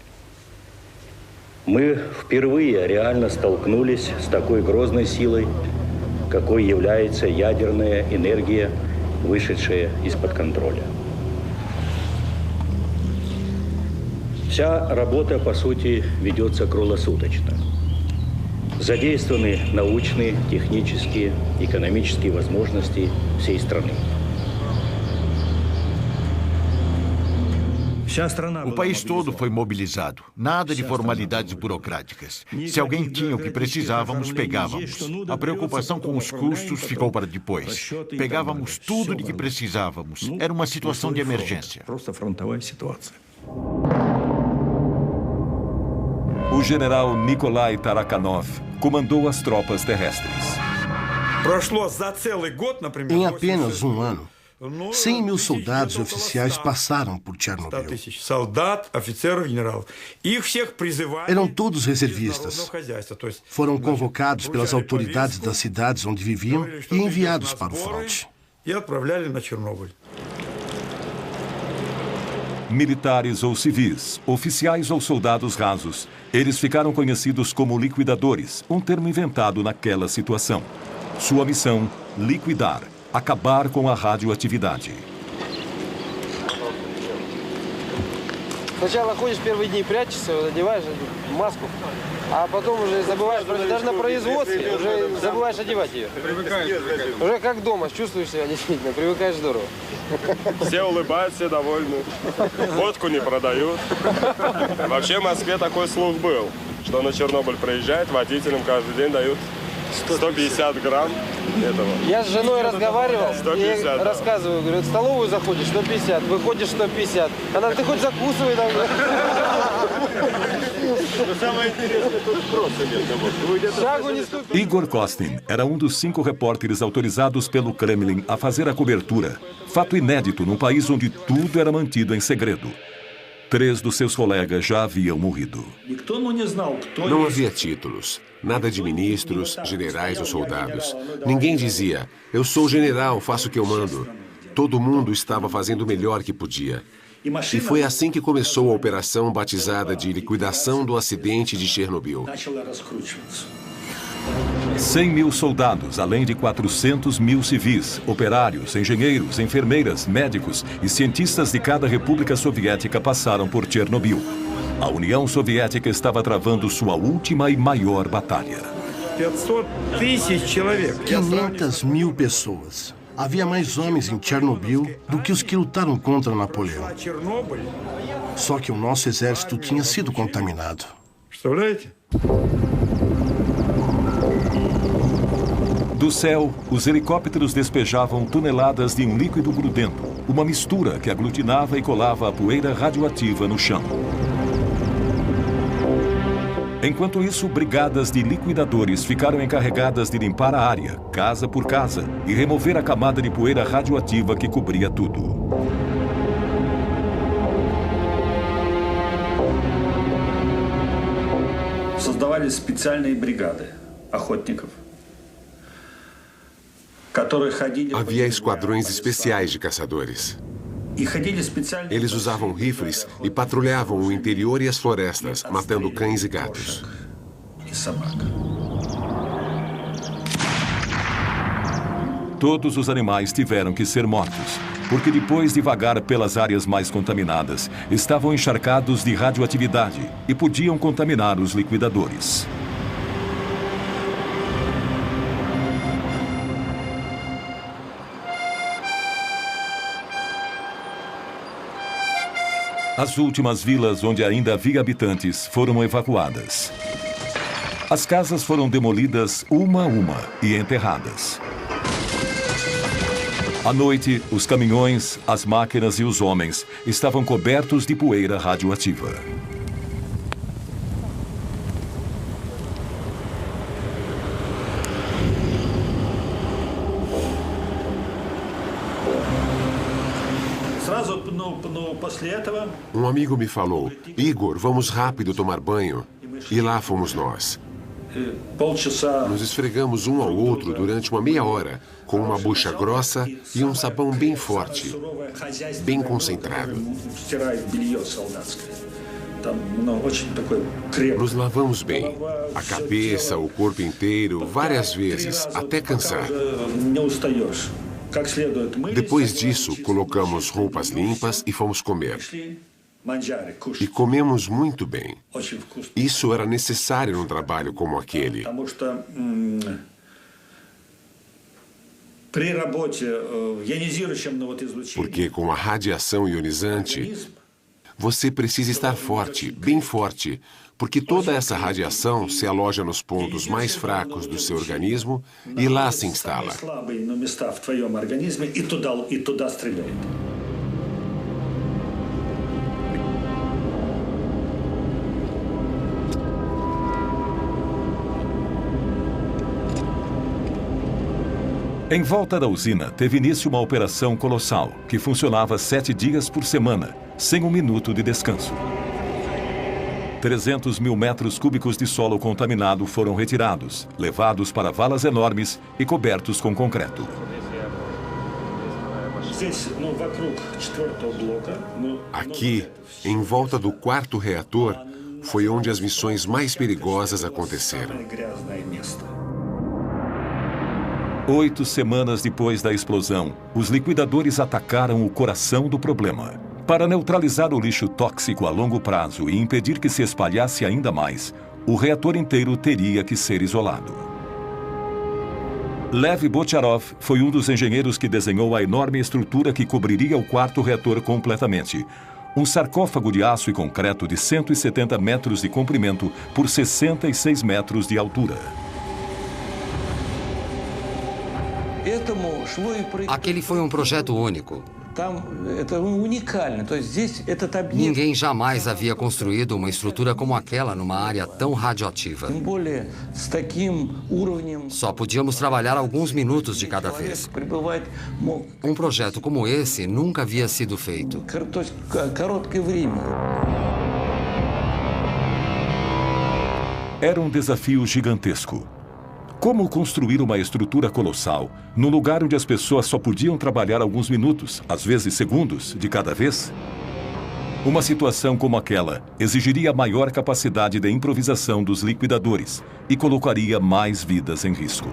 Мы впервые реально столкнулись с такой грозной силой, какой является ядерная энергия, вышедшая из-под контроля. Вся работа, по сути, ведется круглосуточно. Задействованы научные, технические, экономические возможности всей страны. O país todo foi mobilizado. Nada de formalidades burocráticas. Se alguém tinha o que precisávamos, pegávamos. A preocupação com os custos ficou para depois. Pegávamos tudo de que precisávamos. Era uma situação de emergência. O general Nikolai Tarakhanov, comandou as tropas terrestres. Em apenas um ano, 100 mil soldados e oficiais passaram por Chernobyl. Eram todos reservistas. Foram convocados pelas autoridades das cidades onde viviam e enviados para o fronte. Militares ou civis, oficiais ou soldados rasos, eles ficaram conhecidos como liquidadores, um termo inventado naquela situação. Sua missão, liquidar, acabar com a radioatividade. Сначала ходишь первые дни, прячешься, одеваешь маску, а потом уже забываешь, даже на производстве уже забываешь одевать ее. Уже как дома, чувствуешь себя действительно, привыкаешь здорово. Все улыбаются, все довольны. Водку не продают. Вообще в Москве такой слух был, что на Чернобыль приезжает, водителям каждый день дают 150 грамм этого. Я с женой разговаривал, 150, и да. рассказываю, говорю, в столовую заходишь 150, выходишь 150. Она, ты хоть закусывай там. Самое интересное, тут просто нет. Шагу не ступи. Igor Kostin era um dos 5 repórteres autorizados pelo Kremlin a fazer a cobertura, fato inédito num país onde tudo era mantido em segredo. 3 dos seus colegas já haviam morrido. Não havia títulos, nada de ministros, generais ou soldados. Ninguém dizia, eu sou general, faço o que eu mando. Todo mundo estava fazendo o melhor que podia. E foi assim que começou a operação batizada de liquidação do acidente de Chernobyl. 100 mil soldados, além de 400 mil civis, operários, engenheiros, enfermeiras, médicos e cientistas de cada república soviética passaram por Chernobyl. A União Soviética estava travando sua última e maior batalha. 500 mil pessoas. Havia mais homens em Chernobyl do que os que lutaram contra Napoleão. Só que o nosso exército tinha sido contaminado. Do céu, os helicópteros despejavam toneladas de um líquido grudento, uma mistura que aglutinava e colava a poeira radioativa no chão. Enquanto isso, brigadas de liquidadores ficaram encarregadas de limpar a área, casa por casa, e remover a camada de poeira radioativa que cobria tudo. Создавались специальные бригады охотников. Havia esquadrões especiais de caçadores. Eles usavam rifles e patrulhavam o interior e as florestas, matando cães e gatos. Todos os animais tiveram que ser mortos, porque depois de vagar pelas áreas mais contaminadas, estavam encharcados de radioatividade e podiam contaminar os liquidadores. As últimas vilas onde ainda havia habitantes foram evacuadas. As casas foram demolidas uma a uma e enterradas. À noite, os caminhões, as máquinas e os homens estavam cobertos de poeira radioativa. Um amigo me falou, Igor, vamos rápido tomar banho. E lá fomos nós. Nos esfregamos um ao outro durante uma meia hora, com uma bucha grossa e um sabão bem forte, bem concentrado. Nos lavamos bem, a cabeça, o corpo inteiro, várias vezes, até cansar. Depois disso, colocamos roupas limpas e fomos comer. E comemos muito bem. Isso era necessário num trabalho como aquele. Porque com a radiação ionizante, você precisa estar forte, bem forte, porque toda essa radiação se aloja nos pontos mais fracos do seu organismo e lá se instala. Em volta da usina, teve início uma operação colossal, que funcionava 7 dias por semana, sem um minuto de descanso. 300 mil metros cúbicos de solo contaminado foram retirados, levados para valas enormes e cobertos com concreto. Aqui, em volta do 4º reator, foi onde as missões mais perigosas aconteceram. 8 semanas depois da explosão, os liquidadores atacaram o coração do problema. Para neutralizar o lixo tóxico a longo prazo e impedir que se espalhasse ainda mais, o reator inteiro teria que ser isolado. Lev Bocharov foi um dos engenheiros que desenhou a enorme estrutura que cobriria o 4º reator completamente. Um sarcófago de aço e concreto de 170 metros de comprimento por 66 metros de altura. Aquele foi um projeto único. Ninguém jamais havia construído uma estrutura como aquela numa área tão radioativa. Só podíamos trabalhar alguns minutos de cada vez. Um projeto como esse nunca havia sido feito. Era um desafio gigantesco. Como construir uma estrutura colossal num lugar onde as pessoas só podiam trabalhar alguns minutos, às vezes segundos, de cada vez? Uma situação como aquela exigiria maior capacidade de improvisação dos liquidadores e colocaria mais vidas em risco.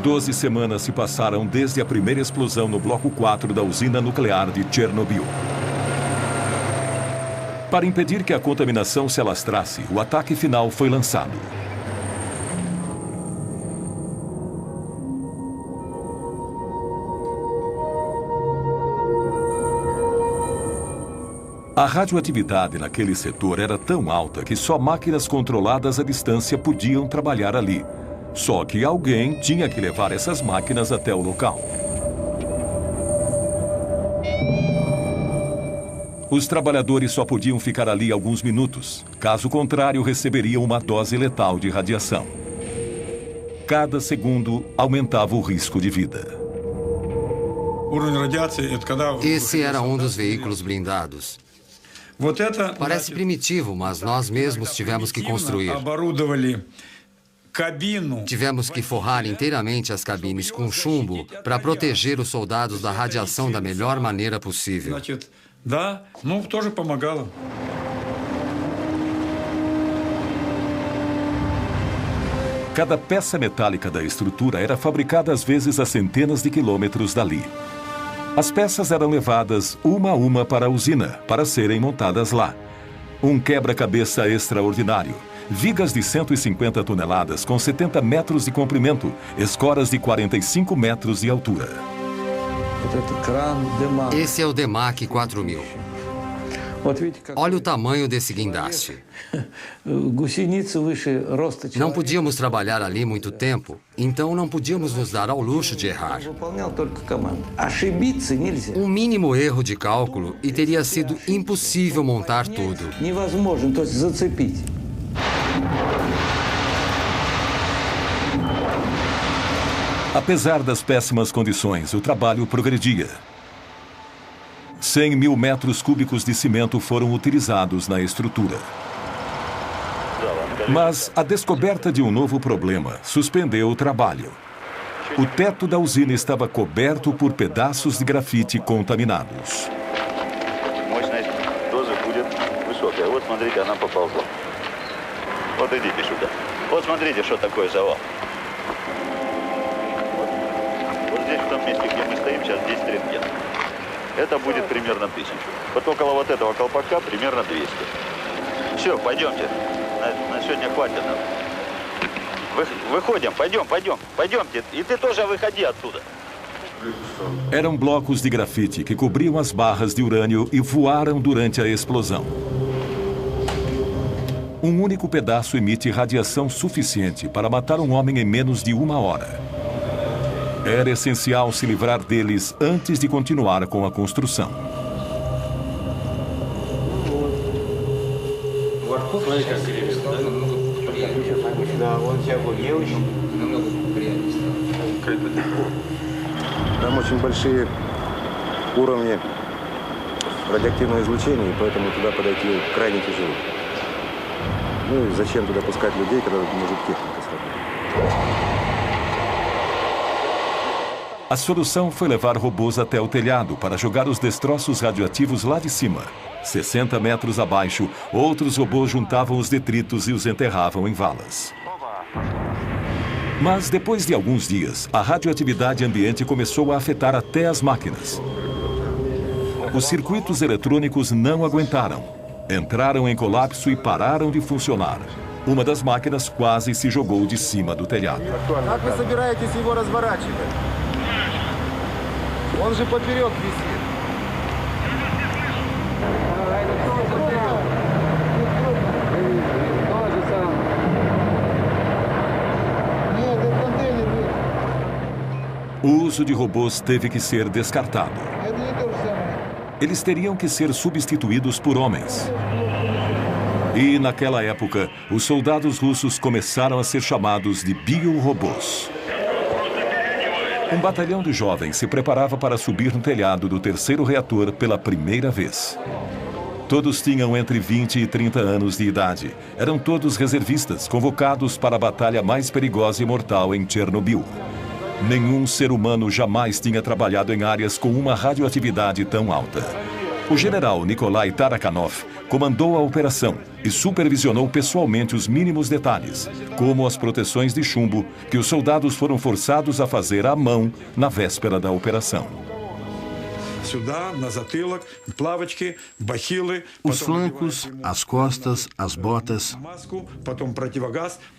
Doze semanas se passaram desde a primeira explosão no bloco 4 da usina nuclear de Chernobyl. Para impedir que a contaminação se alastrasse, o ataque final foi lançado. A radioatividade naquele setor era tão alta que só máquinas controladas à distância podiam trabalhar ali. Só que alguém tinha que levar essas máquinas até o local. Os trabalhadores só podiam ficar ali alguns minutos. Caso contrário, receberiam uma dose letal de radiação. Cada segundo aumentava o risco de vida. Esse era um dos veículos blindados. Parece primitivo, mas nós mesmos tivemos que construir. Tivemos que forrar inteiramente as cabines com chumbo para proteger os soldados da radiação da melhor maneira possível. Да, тоже помогало. Cada peça metálica da estrutura era fabricada às vezes a centenas de quilômetros dali. As peças eram levadas uma a uma para a usina, para serem montadas lá. Um quebra-cabeça extraordinário. Vigas de 150 toneladas com 70 metros de comprimento, escoras de 45 metros de altura. Esse é o Demac 4000. Olha o tamanho desse guindaste. Não podíamos trabalhar ali muito tempo, então não podíamos nos dar ao luxo de errar. Um mínimo erro de cálculo e teria sido impossível montar tudo. Apesar das péssimas condições, o trabalho progredia. 100 mil metros cúbicos de cimento foram utilizados na estrutura. Mas a descoberta de um novo problema suspendeu o trabalho. O teto da usina estava coberto por pedaços de grafite contaminados. Здесь, в том месте, где мы стоим, сейчас 10 рентген. Это будет примерно 1000. Вот около вот этого колпака примерно 200. Все, пойдемте. На сегодня хватит. Выходим, пойдемте. И ты тоже выходи оттуда. Eram blocos de grafite que cobriam as barras de urânio e voaram durante a explosão. Um único pedaço emite radiação suficiente para matar um homem em menos de 1 hora. Era essencial se livrar deles antes de continuar com a construção. Смотри, как крепится, да? Да, он тебя девочек. Намного приятнее стало. Там очень большие уровни радиоактивного излучения, и поэтому туда подойти крайне тяжело. Ну и зачем туда пускать людей, когда может техника сработать? A solução foi levar robôs até o telhado para jogar os destroços radioativos lá de cima. 60 metros abaixo, outros robôs juntavam os detritos e os enterravam em valas. Mas depois de alguns dias, a radioatividade ambiente começou a afetar até as máquinas. Os circuitos eletrônicos não aguentaram. Entraram em colapso e pararam de funcionar. Uma das máquinas quase se jogou de cima do telhado. Как вы собираетесь его разворачивать? Он же поперек висит. O uso de robôs teve que ser descartado. Eles teriam que ser substituídos por homens. E, naquela época, os soldados russos começaram a ser chamados de biorobôs. Um batalhão de jovens se preparava para subir no telhado do terceiro reator pela primeira vez. Todos tinham entre 20 e 30 anos de idade. Eram todos reservistas, convocados para a batalha mais perigosa e mortal em Chernobyl. Nenhum ser humano jamais tinha trabalhado em áreas com uma radioatividade tão alta. O general Nikolai Tarakanov comandou a operação e supervisionou pessoalmente os mínimos detalhes, como as proteções de chumbo que os soldados foram forçados a fazer à mão na véspera da operação. Os flancos, as costas, as botas.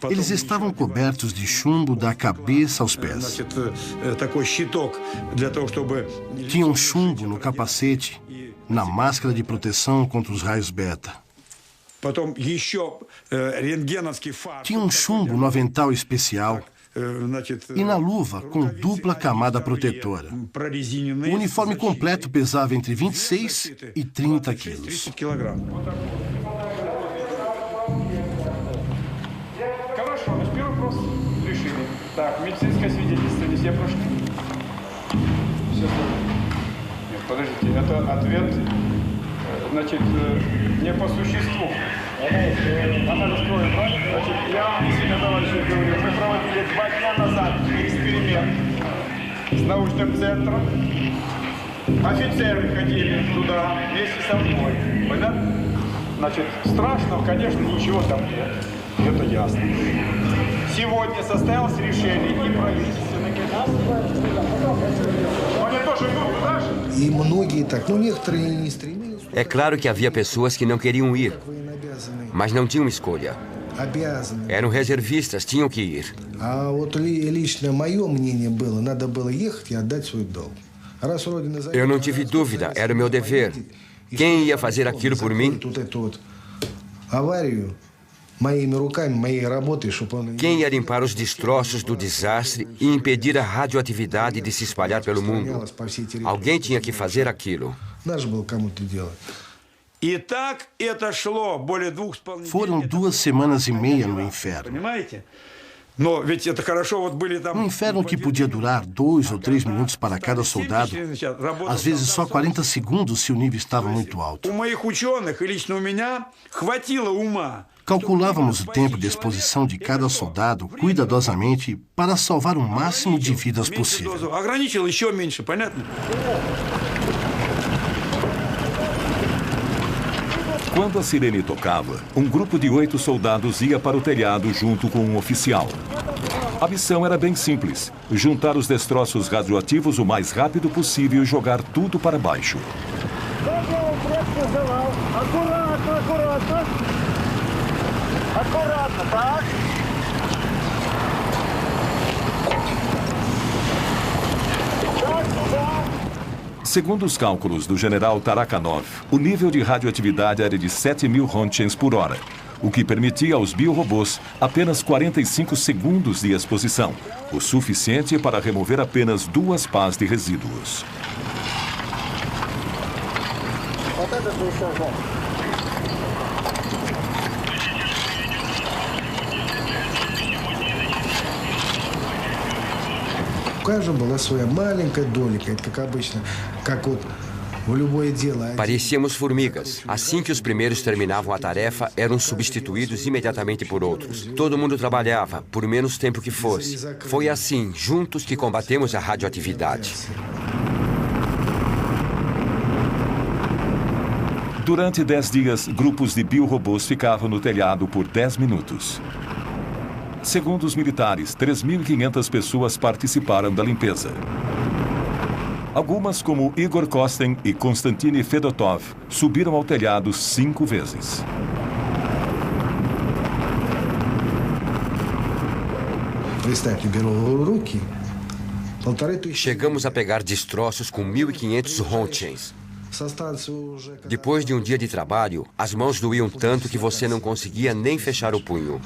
Eles estavam cobertos de chumbo da cabeça aos pés. Tinham chumbo no capacete, na máscara de proteção contra os raios beta. Tinha um chumbo no avental especial e na luva com dupla camada protetora. O uniforme completo pesava entre 26 e 30 quilos. Подождите, это ответ, значит, не по существу. Анализ крови, правильно? Значит, я сегодня, товарищи, говорю, мы проводили 2 дня назад эксперимент с научным центром. Офицеры ходили туда вместе со мной. Понятно? Значит, страшного, конечно, ничего там нет. Это ясно. Сегодня состоялось решение и правительственное. Они тоже идут туда же? И многие так, ну некоторые не стремились. É claro que havia pessoas que não queriam ir, mas não tinham escolha. Eram reservistas, tinham que ir. А вот лично мое мнение было, надо было ехать и отдать свой долг. Eu não tive dúvida, era o meu dever. Quem ia fazer aquilo por mim? Аварию моими руками, моей работой, чтобы он... Quem ia limpar os destroços do desastre e impedir a radioatividade de se espalhar pelo mundo? Alguém tinha que fazer aquilo. Надо было кому-то делать. Foram 2 semanas e meia no inferno. Um inferno que podia durar 2 ou 3 minutos para cada soldado, às vezes só 40 segundos se o nível estava muito alto. Calculávamos o tempo de exposição de cada soldado cuidadosamente para salvar o máximo de vidas possível. Quando a sirene tocava, um grupo de 8 soldados ia para o telhado junto com um oficial. A missão era bem simples: juntar os destroços radioativos o mais rápido possível e jogar tudo para baixo. Segundo os cálculos do general Tarakanov, o nível de radioatividade era de 7.000 Roentgens por hora, o que permitia aos biorobôs apenas 45 segundos de exposição, o suficiente para remover apenas 2 pás de resíduos. каждого была своя маленькая долика. Это как обычно, как вот в любое дело. Parecíamos formigas. Assim que os primeiros terminavam a tarefa, eram substituídos imediatamente por outros. Todo mundo trabalhava, por menos tempo que fosse. Foi assim, juntos, que combatemos a radioatividade. Durante 10 dias, grupos de biorobôs ficavam no telhado por 10 minutos. Segundo os militares, 3.500 pessoas participaram da limpeza. Algumas, como Igor Kosten e Konstantin Fedotov, subiram ao telhado 5 vezes. Chegamos a pegar destroços com 1.500 Rontgens. Depois de um dia de trabalho, as mãos doíam tanto que você não conseguia nem fechar o punho.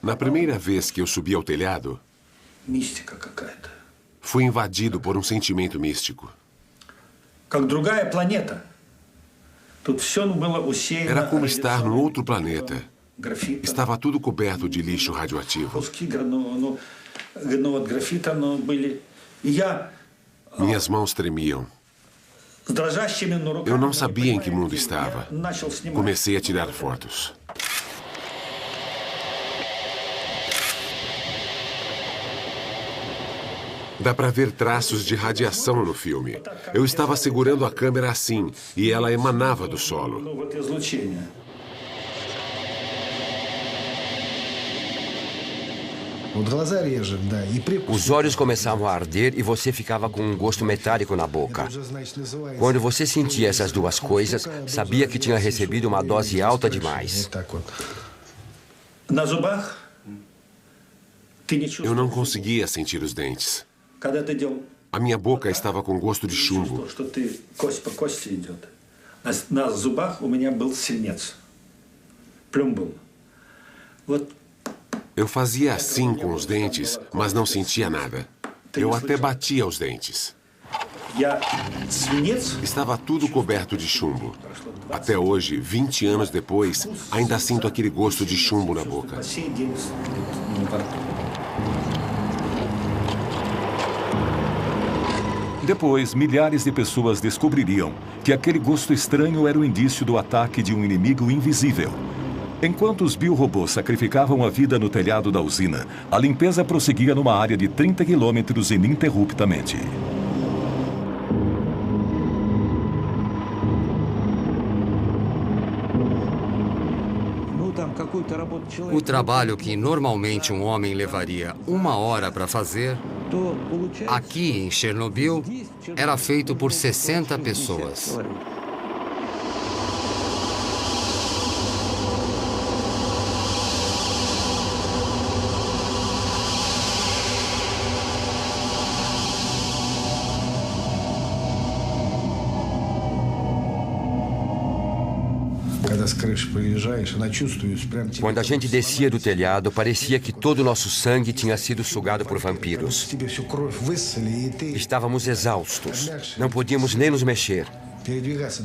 Na primeira vez que eu subi ao telhado, fui invadido por um sentimento místico. Era como estar num outro planeta. Estava tudo coberto de lixo radioativo. Minhas mãos tremiam. Eu não sabia em que mundo estava. Comecei a tirar fotos. Dá para ver traços de radiação no filme. Eu estava segurando a câmera assim, e ela emanava do solo. Os olhos começavam a arder e você ficava com um gosto metálico na boca. Quando você sentia essas duas coisas, sabia que tinha recebido uma dose alta demais. Eu não conseguia sentir os dentes. A minha boca estava com gosto de chumbo. Eu fazia assim com os dentes, mas não sentia nada. Eu até batia os dentes. Estava tudo coberto de chumbo. Até hoje, 20 anos depois, ainda sinto aquele gosto de chumbo na boca. Depois, milhares de pessoas descobririam que aquele gosto estranho era o indício do ataque de um inimigo invisível. Enquanto os biorobôs sacrificavam a vida no telhado da usina, a limpeza prosseguia numa área de 30 quilômetros ininterruptamente. O trabalho que normalmente um homem levaria 1 hora para fazer, aqui em Chernobyl, era feito por 60 pessoas. Quando a gente descia do telhado, parecia que todo o nosso sangue tinha sido sugado por vampiros. Estávamos exaustos. Não podíamos nem nos mexer.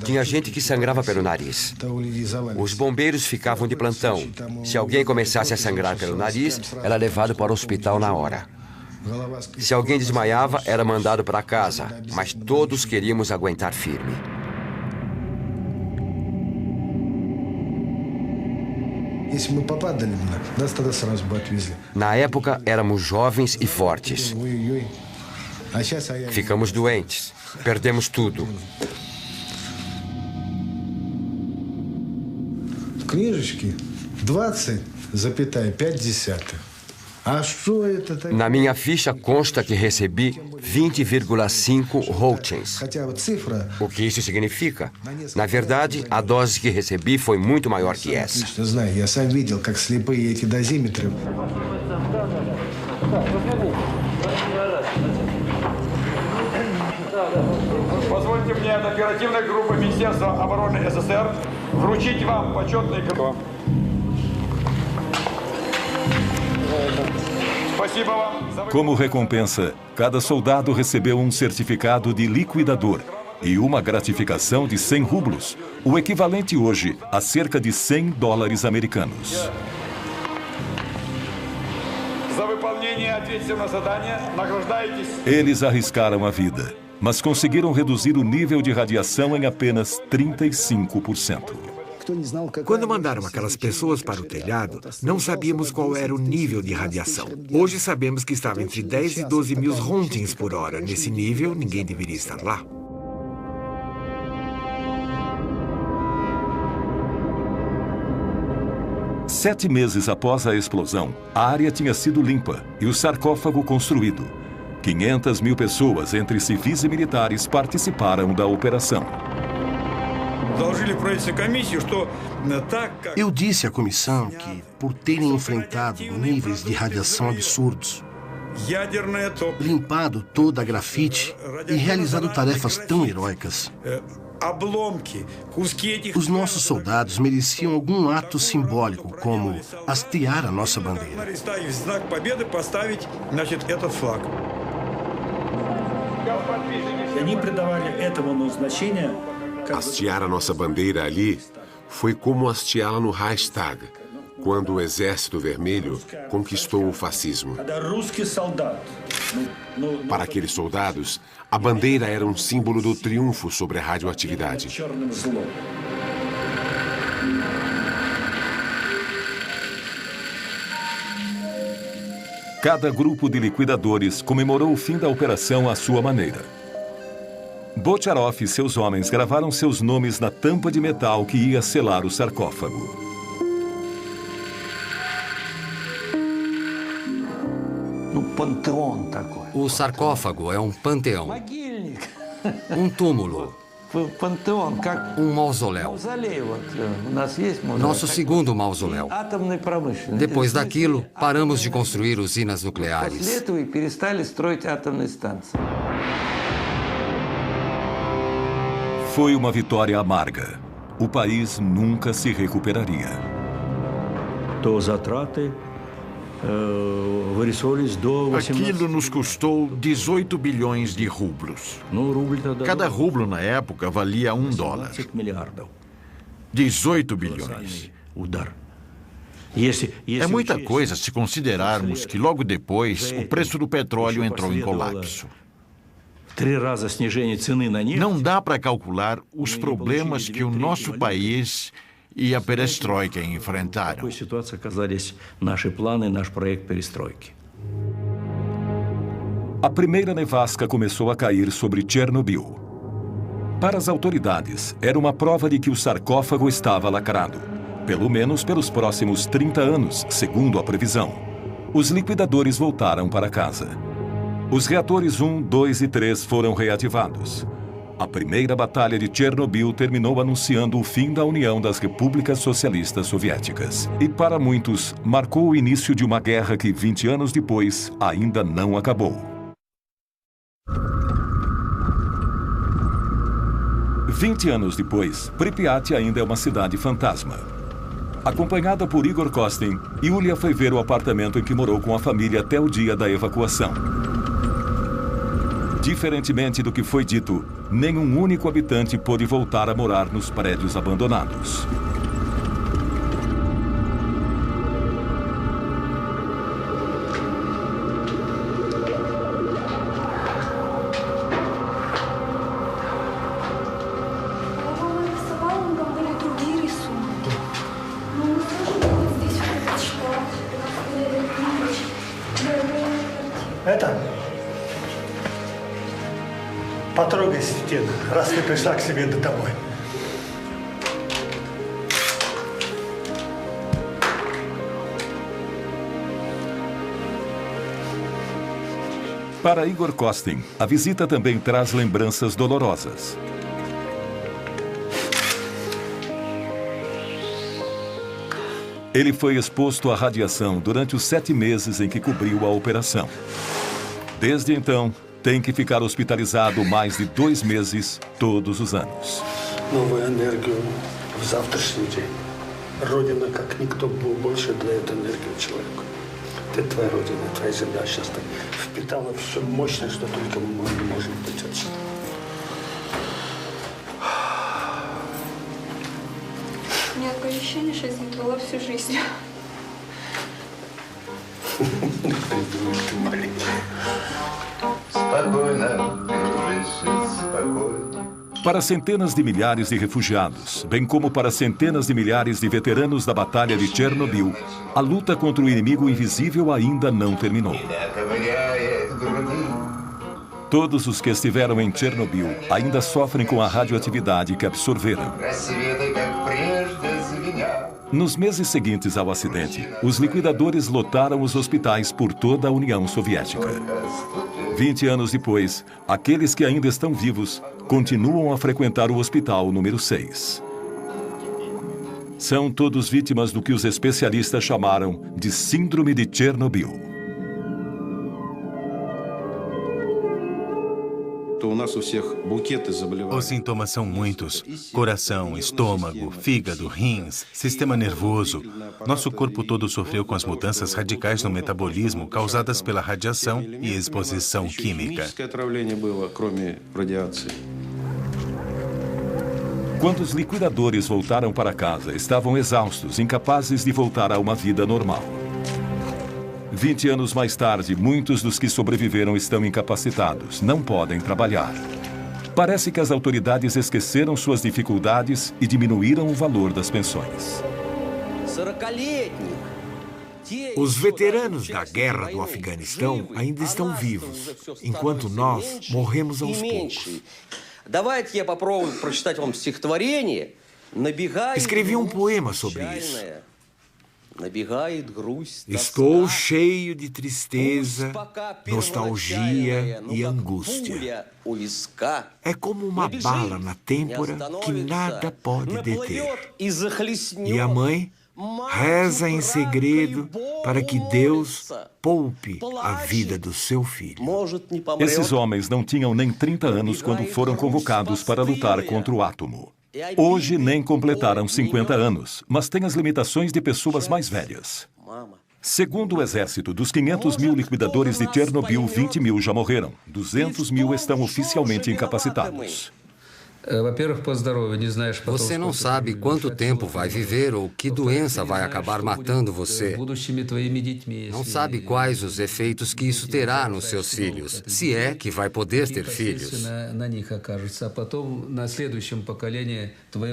Tinha gente que sangrava pelo nariz. Os bombeiros ficavam de plantão. Se alguém começasse a sangrar pelo nariz, era levado para o hospital na hora. Se alguém desmaiava, era mandado para casa. Mas todos queríamos aguentar firme. Na época, éramos jovens e fortes. Ficamos doentes. Perdemos tudo. Книжечки 20,5. Na minha ficha consta que recebi 20,5 Roentgens. O que isso significa? Na verdade, a dose que recebi foi muito maior que essa. Позвольте мне от оперативной группы Министерства обороны СССР вручить вам почетный грамоту. Como recompensa, cada soldado recebeu um certificado de liquidador e uma gratificação de 100 rublos, o equivalente hoje a cerca de 100 dólares americanos. Eles arriscaram a vida, mas conseguiram reduzir o nível de radiação em apenas 35%. Quando mandaram aquelas pessoas para o telhado, não sabíamos qual era o nível de radiação. Hoje sabemos que estava entre 10 e 12 mil rontgens por hora. Nesse nível, ninguém deveria estar lá. Sete meses após a explosão, a área tinha sido limpa e o sarcófago construído. 500 mil pessoas, entre civis e militares, participaram da operação. Eu disse à comissão que, por terem enfrentado níveis de radiação absurdos, limpado toda a grafite e realizado tarefas tão heróicas, os nossos soldados mereciam algum ato simbólico, como hastear a nossa bandeira. Hastear a nossa bandeira ali foi como hasteá-la no Reichstag, quando o Exército Vermelho conquistou o fascismo. Para aqueles soldados, a bandeira era um símbolo do triunfo sobre a radioatividade. Cada grupo de liquidadores comemorou o fim da operação à sua maneira. Bocharov e seus homens gravaram seus nomes na tampa de metal que ia selar o sarcófago. O sarcófago é um panteão. Um túmulo. Um mausoléu. Nosso segundo mausoléu. Depois daquilo, paramos de construir usinas nucleares. Foi uma vitória amarga. O país nunca se recuperaria. Aquilo nos custou 18 bilhões de rublos. Cada rublo na época valia $1. 18 bilhões. É muita coisa se considerarmos que logo depois o preço do petróleo entrou em colapso. Não dá para calcular os problemas que o nosso país e a perestroika enfrentaram. A primeira nevasca começou a cair sobre Chernobyl. Para as autoridades, era uma prova de que o sarcófago estava lacrado, pelo menos pelos próximos 30 anos, segundo a previsão. Os liquidadores voltaram para casa. Os reatores 1, 2 e 3 foram reativados. A primeira batalha de Chernobyl terminou anunciando o fim da União das Repúblicas Socialistas Soviéticas. E para muitos, marcou o início de uma guerra que, 20 anos depois, ainda não acabou. 20 anos depois, Pripyat ainda é uma cidade fantasma. Acompanhada por Igor Kostin, Yulia foi ver o apartamento em que morou com a família até o dia da evacuação. Diferentemente do que foi dito, nenhum único habitante pôde voltar a morar nos prédios abandonados. Потрогайся в стену, раз ты пришла к себе домой. Para Igor Kostin, a visita também traz lembranças dolorosas. Ele foi exposto à radiação durante os 7 meses em que cobriu a operação. Desde então, tem que ficar hospitalizado mais de 2 meses todos os anos. Новую энергию в завтрашний день. Родина, как никто, больше дает энергию человеку. Это твоя родина, твоя земля сейчас так впитала все мощное, что только мы не можем быть отсюда. У меня такое ощущение, что я здесь была всю жизнь. Ты маленькая. Спокойно, спокойно. Para centenas de milhares de refugiados, bem como para centenas de milhares de veteranos da Batalha de Chernobyl, a luta contra o inimigo invisível ainda não terminou. Todos os que estiveram em Chernobyl ainda sofrem com a radioatividade que absorveram. Nos meses seguintes ao acidente, os liquidadores lotaram os hospitais por toda a União Soviética. 20 anos depois, aqueles que ainda estão vivos continuam a frequentar o hospital número 6. São todos vítimas do que os especialistas chamaram de Síndrome de Chernobyl. Os sintomas são muitos: coração, estômago, fígado, rins, sistema nervoso. Nosso corpo todo sofreu com as mudanças radicais no metabolismo causadas pela radiação e exposição química. Quando os liquidadores voltaram para casa, estavam exaustos, incapazes de voltar a uma vida normal. 20 anos mais tarde, muitos dos que sobreviveram estão incapacitados, não podem trabalhar. Parece que as autoridades esqueceram suas dificuldades e diminuíram o valor das pensões. Os veteranos da guerra do Afeganistão ainda estão vivos, enquanto nós morremos aos poucos. Escrevi um poema sobre isso. Estou cheio de tristeza, nostalgia e angústia. É como uma bala na têmpora que nada pode deter. E a mãe reza em segredo para que Deus poupe a vida do seu filho. Esses homens não tinham nem 30 anos quando foram convocados para lutar contra o átomo. Hoje nem completaram 50 anos, mas têm as limitações de pessoas mais velhas. Segundo o exército, dos 500 mil liquidadores de Chernobyl, 20 mil já morreram. 200 mil estão oficialmente incapacitados. Você não sabe quanto tempo vai viver ou que doença vai acabar matando você. Não sabe quais os efeitos que isso terá nos seus filhos, se é que vai poder ter filhos.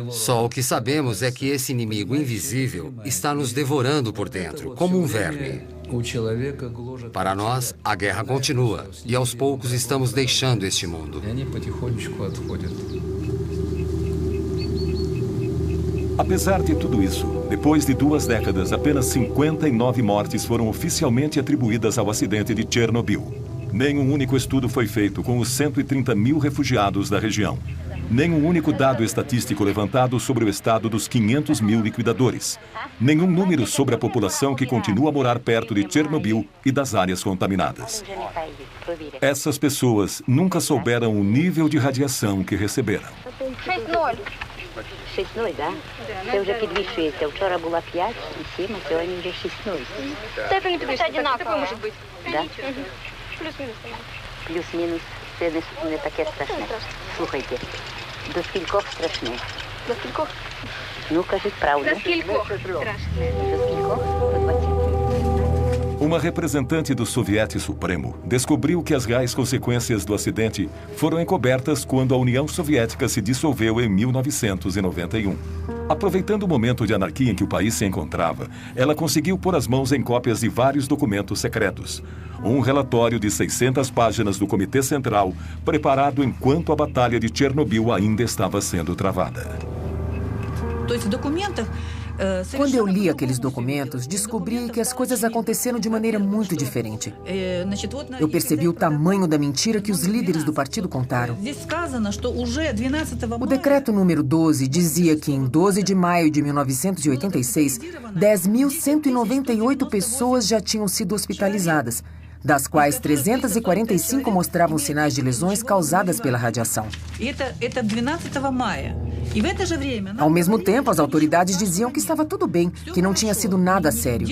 Só o que sabemos é que esse inimigo invisível está nos devorando por dentro, como um verme. Para nós, a guerra continua e aos poucos estamos deixando este mundo. Apesar de tudo isso, depois de 2 décadas, apenas 59 mortes foram oficialmente atribuídas ao acidente de Chernobyl. Nenhum único estudo foi feito com os 130 mil refugiados da região. Nenhum único dado estatístico levantado sobre o estado dos 500 mil liquidadores. Nenhum número sobre a população que continua a morar perto de Chernobyl e das áreas contaminadas. Essas pessoas nunca souberam o nível de radiação que receberam. 6-0, да? Це вже підвищується. Вчора була 5 і 7, а сьогодні вже 6-0. Степені однаково може бути. Да? Плюс-мінус. Плюс-мінус. Це не таке страшне. Слухайте, до скількох страшне? До скількох? Ну, кажіть правду. До скількох страшне? До скількох? До 20. Uma representante do Soviete Supremo descobriu que as reais consequências do acidente foram encobertas quando a União Soviética se dissolveu em 1991. Aproveitando o momento de anarquia em que o país se encontrava, ela conseguiu pôr as mãos em cópias de vários documentos secretos. Um relatório de 600 páginas do Comitê Central, preparado enquanto a Batalha de Chernobyl ainda estava sendo travada. Quando eu li aqueles documentos, descobri que as coisas aconteceram de maneira muito diferente. Eu percebi o tamanho da mentira que os líderes do partido contaram. O decreto número 12 dizia que em 12 de maio de 1986, 10.198 pessoas já tinham sido hospitalizadas. das quais 345 mostravam sinais de lesões causadas pela radiação. Ao mesmo tempo, as autoridades diziam que estava tudo bem, que não tinha sido nada sério.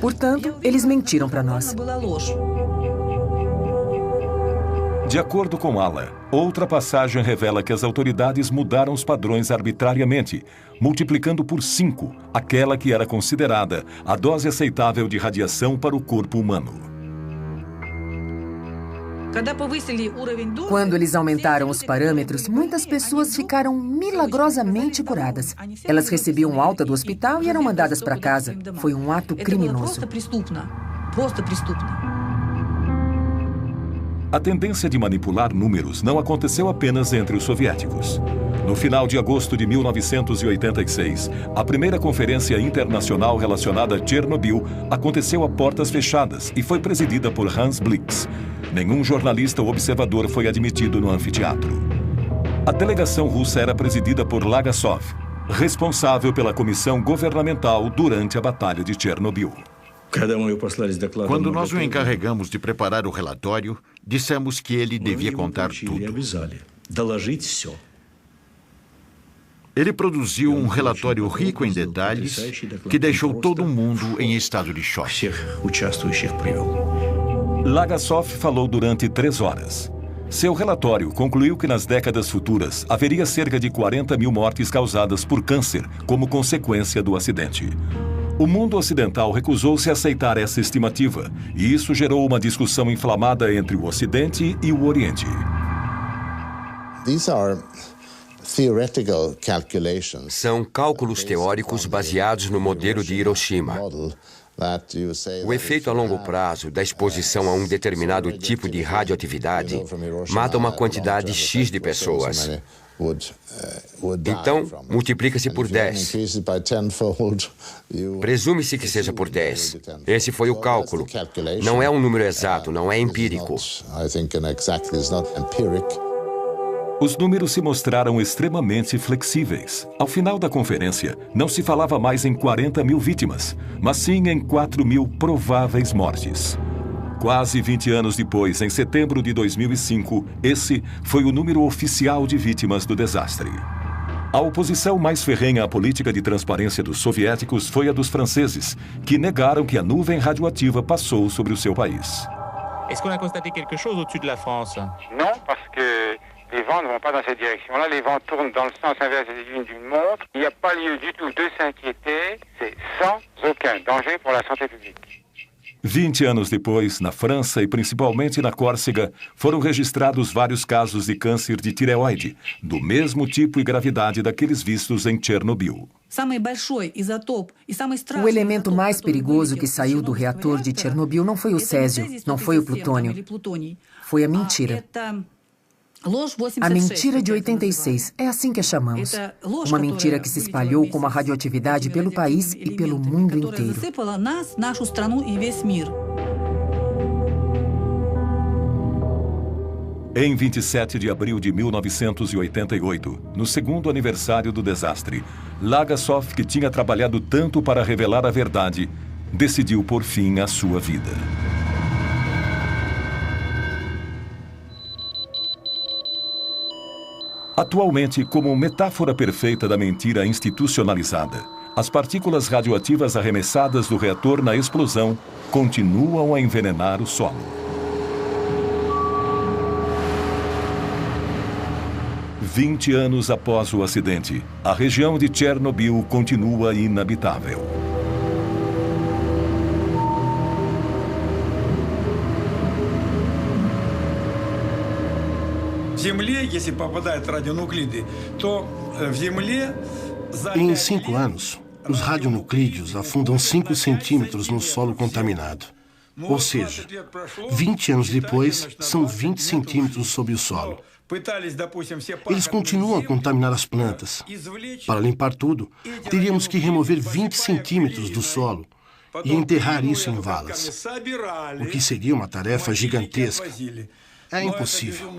Portanto, eles mentiram para nós. De acordo com Alla, outra passagem revela que as autoridades mudaram os padrões arbitrariamente, multiplicando por 5 aquela que era considerada a dose aceitável de radiação para o corpo humano. Quando eles aumentaram os parâmetros, muitas pessoas ficaram milagrosamente curadas. Elas recebiam alta do hospital e eram mandadas para casa. Foi um ato criminoso. A tendência de manipular números não aconteceu apenas entre os soviéticos. No final de agosto de 1986, a primeira conferência internacional relacionada a Chernobyl aconteceu a portas fechadas e foi presidida por Hans Blix. Nenhum jornalista ou observador foi admitido no anfiteatro. A delegação russa era presidida por Lagasov, responsável pela comissão governamental durante a Batalha de Chernobyl. Quando nós o encarregamos de preparar o relatório, dissemos que ele devia contar tudo. Ele produziu um relatório rico em detalhes que deixou todo mundo em estado de choque. Lagasov falou durante 3 horas. Seu relatório concluiu que nas décadas futuras haveria cerca de 40 mil mortes causadas por câncer como consequência do acidente. O mundo ocidental recusou-se a aceitar essa estimativa, e isso gerou uma discussão inflamada entre o Ocidente e o Oriente. São cálculos teóricos baseados no modelo de Hiroshima. O efeito a longo prazo da exposição a um determinado tipo de radioatividade mata uma quantidade X de pessoas. Então, multiplica-se por 10. Presume-se que seja por 10. Esse foi o cálculo. Não é um número exato, não é empírico. Os números se mostraram extremamente flexíveis. Ao final da conferência, não se falava mais em 40 mil vítimas, mas sim em 4 mil prováveis mortes. Quase 20 anos depois, em setembro de 2005, esse foi o número oficial de vítimas do desastre. A oposição mais ferrenha à política de transparência dos soviéticos foi a dos franceses, que negaram que a nuvem radioativa passou sobre o seu país. Est-ce qu'on a constaté quelque chose au-dessus de la France? Non, parce que les vents ne vont pas dans cette direction-là. Les vents tournent dans le sens inverse des aiguilles d'une montre. Il n'y a pas lieu du tout de s'inquiéter. C'est sans aucun danger pour la santé publique. 20 anos depois, na França e principalmente na Córcega, foram registrados vários casos de câncer de tireoide, do mesmo tipo e gravidade daqueles vistos em Chernobyl. O elemento mais perigoso que saiu do reator de Chernobyl não foi o césio, não foi o plutônio. Foi a mentira. A mentira de 86, é assim que a chamamos. Uma mentira que se espalhou como a radioatividade pelo país e pelo mundo inteiro. Em 27 de abril de 1988, no segundo aniversário do desastre, Lagasov, que tinha trabalhado tanto para revelar a verdade, decidiu pôr fim à sua vida. Atualmente, como metáfora perfeita da mentira institucionalizada, as partículas radioativas arremessadas do reator na explosão continuam a envenenar o solo. Vinte anos após o acidente, a região de Chernobyl continua inabitável. Em 5 anos, os radionuclídeos afundam 5 centímetros no solo contaminado. Ou seja, 20 anos depois, são 20 centímetros sob o solo. Eles continuam a contaminar as plantas. Para limpar tudo, teríamos que remover 20 centímetros do solo e enterrar isso em valas, o que seria uma tarefa gigantesca. É impossível.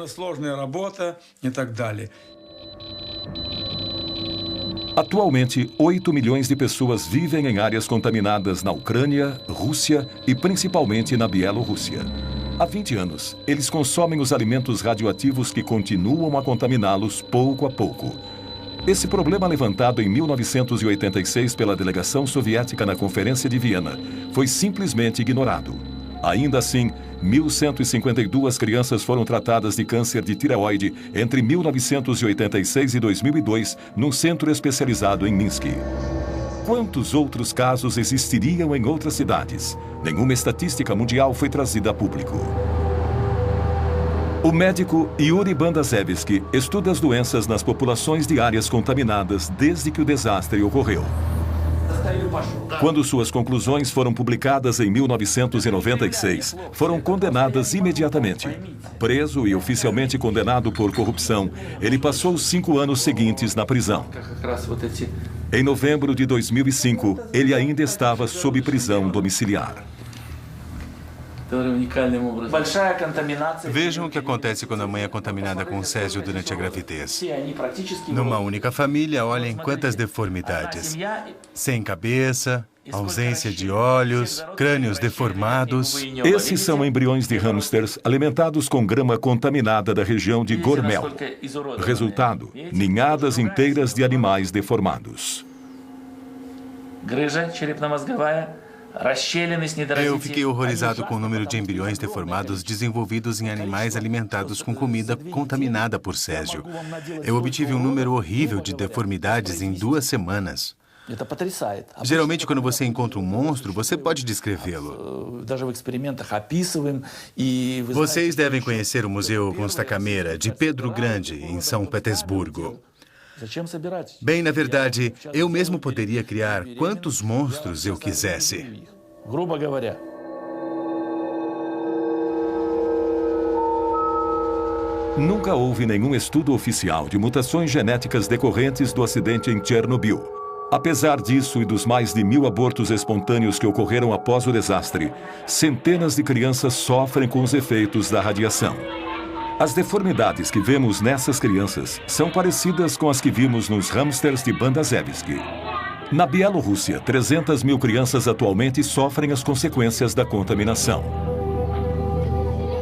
Atualmente, 8 milhões de pessoas vivem em áreas contaminadas na Ucrânia, Rússia e principalmente na Bielorrússia. Há 20 anos, eles consomem os alimentos radioativos que continuam a contaminá-los pouco a pouco. Esse problema, levantado em 1986 pela delegação soviética na Conferência de Viena, foi simplesmente ignorado. Ainda assim, 1.152 crianças foram tratadas de câncer de tireoide entre 1986 e 2002 num centro especializado em Minsk. Quantos outros casos existiriam em outras cidades? Nenhuma estatística mundial foi trazida a público. O médico Yuri Bandazevski estuda as doenças nas populações de áreas contaminadas desde que o desastre ocorreu. Quando suas conclusões foram publicadas em 1996, foram condenadas imediatamente. Preso e oficialmente condenado por corrupção, ele passou os 5 anos seguintes na prisão. Em novembro de 2005, ele ainda estava sob prisão domiciliar. Vejam o que acontece quando a mãe é contaminada com césio durante a gravidez. Numa única família, olhem quantas deformidades. Sem cabeça, ausência de olhos, crânios deformados. Esses são embriões de hamsters alimentados com grama contaminada da região de Gormel. Resultado, ninhadas inteiras de animais deformados. Eu fiquei horrorizado com o número de embriões deformados desenvolvidos em animais alimentados com comida contaminada por césio. Eu obtive um número horrível de deformidades em 2 semanas. Geralmente, quando você encontra um monstro, você pode descrevê-lo. Vocês devem conhecer o Museu Constacameira, de Pedro Grande, em São Petersburgo. Bem, na verdade, eu mesmo poderia criar quantos monstros eu quisesse. Nunca houve nenhum estudo oficial de mutações genéticas decorrentes do acidente em Chernobyl. Apesar disso e dos mais de 1.000 abortos espontâneos que ocorreram após o desastre, centenas de crianças sofrem com os efeitos da radiação. As deformidades que vemos nessas crianças são parecidas com as que vimos nos hamsters de Bandazevski. Na Bielorrússia, 300 mil crianças atualmente sofrem as consequências da contaminação.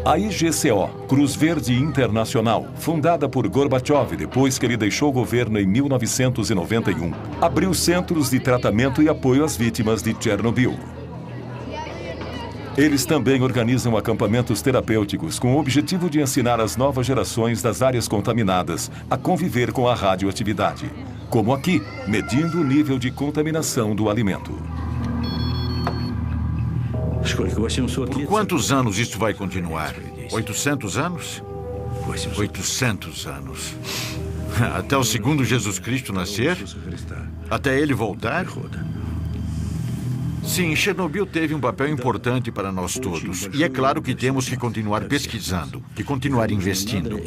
A IGCO, Cruz Verde Internacional, fundada por Gorbachev depois que ele deixou o governo em 1991, abriu centros de tratamento e apoio às vítimas de Chernobyl. Eles também organizam acampamentos terapêuticos com o objetivo de ensinar as novas gerações das áreas contaminadas a conviver com a radioatividade, como aqui, medindo o nível de contaminação do alimento. Por quantos anos isso vai continuar? 800 anos? 800 anos. Até o segundo Jesus Cristo nascer? Até ele voltar? Sim, Chernobyl teve um papel importante para nós todos. E é claro que temos que continuar pesquisando, que continuar investindo.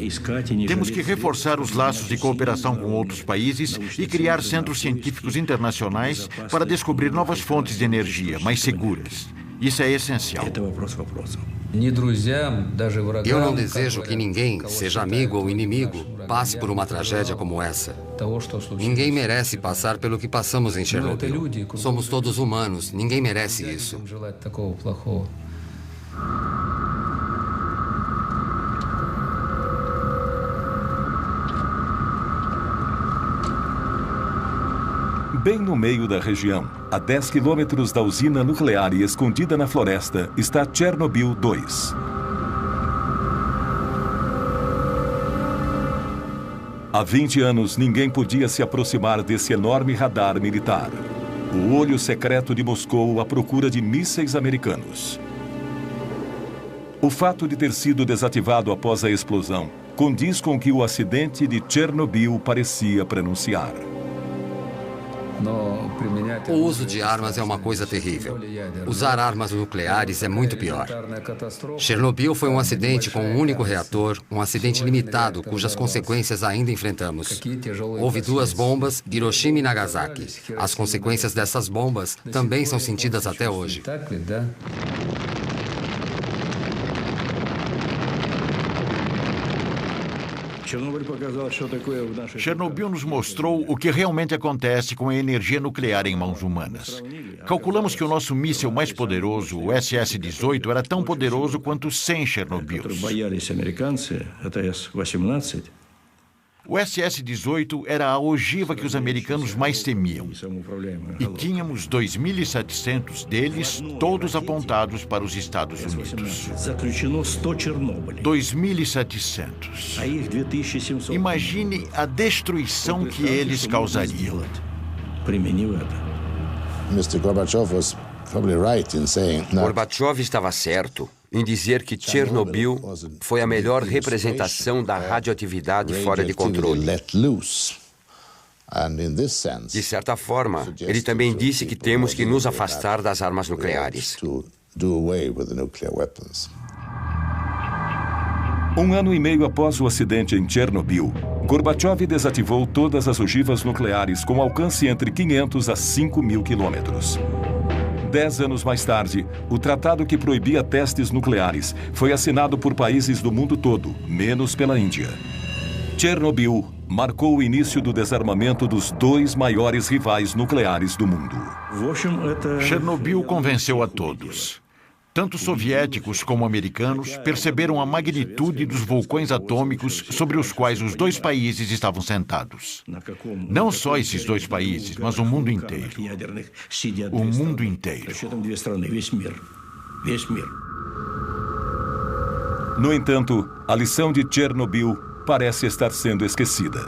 Temos que reforçar os laços de cooperação com outros países e criar centros científicos internacionais para descobrir novas fontes de energia mais seguras. Isso é essencial. Eu não desejo que ninguém, seja amigo ou inimigo, passe por uma tragédia como essa. Ninguém merece passar pelo que passamos em Chernobyl. Somos todos humanos, ninguém merece isso. Bem no meio da região, a 10 quilômetros da usina nuclear e escondida na floresta, está Chernobyl 2. Há 20 anos, ninguém podia se aproximar desse enorme radar militar. O olho secreto de Moscou à procura de mísseis americanos. O fato de ter sido desativado após a explosão condiz com o que o acidente de Chernobyl parecia prenunciar. O uso de armas é uma coisa terrível. Usar armas nucleares é muito pior. Chernobyl foi um acidente com um único reator, um acidente limitado, cujas consequências ainda enfrentamos. Houve 2 bombas, Hiroshima e Nagasaki. As consequências dessas bombas também são sentidas até hoje. Chernobyl nos mostrou o que realmente acontece com a energia nuclear em mãos humanas. Calculamos que o nosso míssil mais poderoso, o SS-18, era tão poderoso quanto 100 Chernobyls. O SS-18 era a ogiva que os americanos mais temiam. E tínhamos 2.700 deles, todos apontados para os Estados Unidos. 2.700. Imagine a destruição que eles causariam. Mr. Gorbachev was probably right in saying Gorbachev estava certo em dizer que Chernobyl foi a melhor representação da radioatividade fora de controle. De certa forma, ele também disse que temos que nos afastar das armas nucleares. Um ano e meio após o acidente em Chernobyl, Gorbachev desativou todas as ogivas nucleares com alcance entre 500 a 5.000 quilômetros. 10 anos mais tarde, o tratado que proibia testes nucleares foi assinado por países do mundo todo, menos pela Índia. Chernobyl marcou o início do desarmamento dos dois maiores rivais nucleares do mundo. Chernobyl convenceu a todos. Tanto soviéticos como americanos perceberam a magnitude dos vulcões atômicos sobre os quais os dois países estavam sentados. Não só esses dois países, mas o mundo inteiro. O mundo inteiro. No entanto, a lição de Chernobyl parece estar sendo esquecida.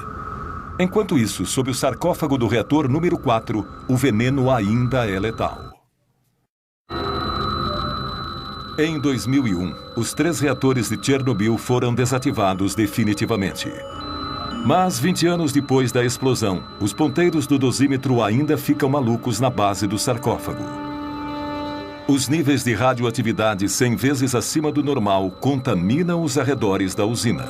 Enquanto isso, sob o sarcófago do reator número 4, o veneno ainda é letal. Em 2001, os 3 reatores de Chernobyl foram desativados definitivamente. Mas 20 anos depois da explosão, os ponteiros do dosímetro ainda ficam malucos na base do sarcófago. Os níveis de radioatividade 100 vezes acima do normal contaminam os arredores da usina.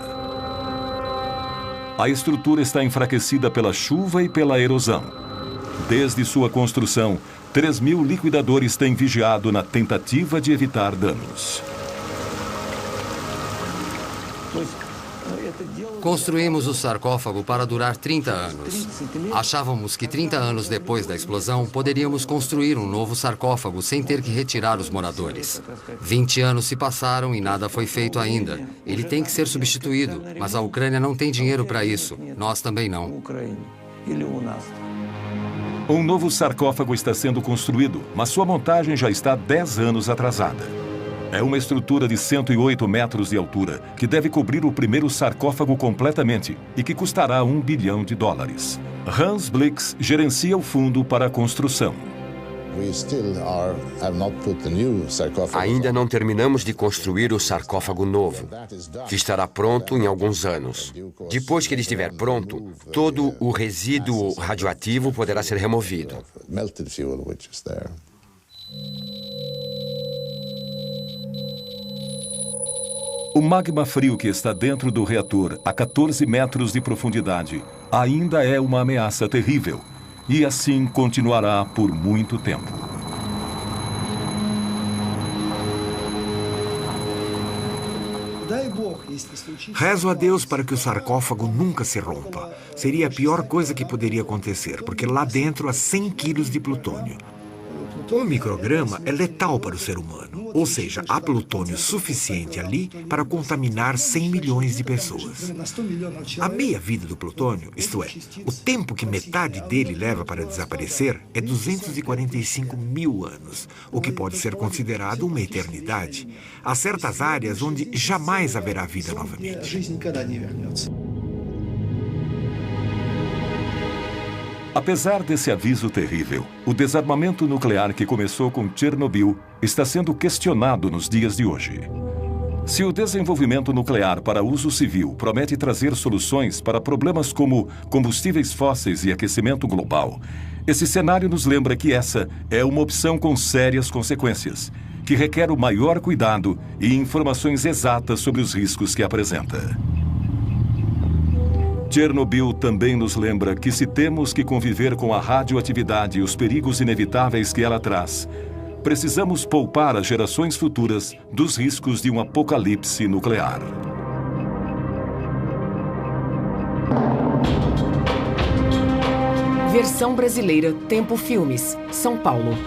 A estrutura está enfraquecida pela chuva e pela erosão. Desde sua construção, 3.000 liquidadores têm vigiado na tentativa de evitar danos. Construímos o sarcófago para durar 30 anos. Achávamos que 30 anos depois da explosão, poderíamos construir um novo sarcófago sem ter que retirar os moradores. 20 anos se passaram e nada foi feito ainda. Ele tem que ser substituído, mas a Ucrânia não tem dinheiro para isso. Nós também não. Um novo sarcófago está sendo construído, mas sua montagem já está 10 anos atrasada. É uma estrutura de 108 metros de altura que deve cobrir o primeiro sarcófago completamente e que custará $1 bilhão. Hans Blix gerencia o fundo para a construção. Ainda não terminamos de construir o sarcófago novo, que estará pronto em alguns anos. Depois que ele estiver pronto, todo o resíduo radioativo poderá ser removido. O magma frio que está dentro do reator, a 14 metros de profundidade, ainda é uma ameaça terrível. E assim continuará por muito tempo. Rezo a Deus para que o sarcófago nunca se rompa. Seria a pior coisa que poderia acontecer, porque lá dentro há 100 quilos de plutônio. 1 micrograma é letal para o ser humano, ou seja, há plutônio suficiente ali para contaminar 100 milhões de pessoas. A meia-vida do plutônio, isto é, o tempo que metade dele leva para desaparecer, é 245 mil anos, o que pode ser considerado uma eternidade. Há certas áreas onde jamais haverá vida novamente. Apesar desse aviso terrível, o desarmamento nuclear que começou com Chernobyl está sendo questionado nos dias de hoje. Se o desenvolvimento nuclear para uso civil promete trazer soluções para problemas como combustíveis fósseis e aquecimento global, esse cenário nos lembra que essa é uma opção com sérias consequências, que requer o maior cuidado e informações exatas sobre os riscos que apresenta. Chernobyl também nos lembra que se temos que conviver com a radioatividade e os perigos inevitáveis que ela traz, precisamos poupar as gerações futuras dos riscos de um apocalipse nuclear. Versão brasileira, Tempo Filmes, São Paulo.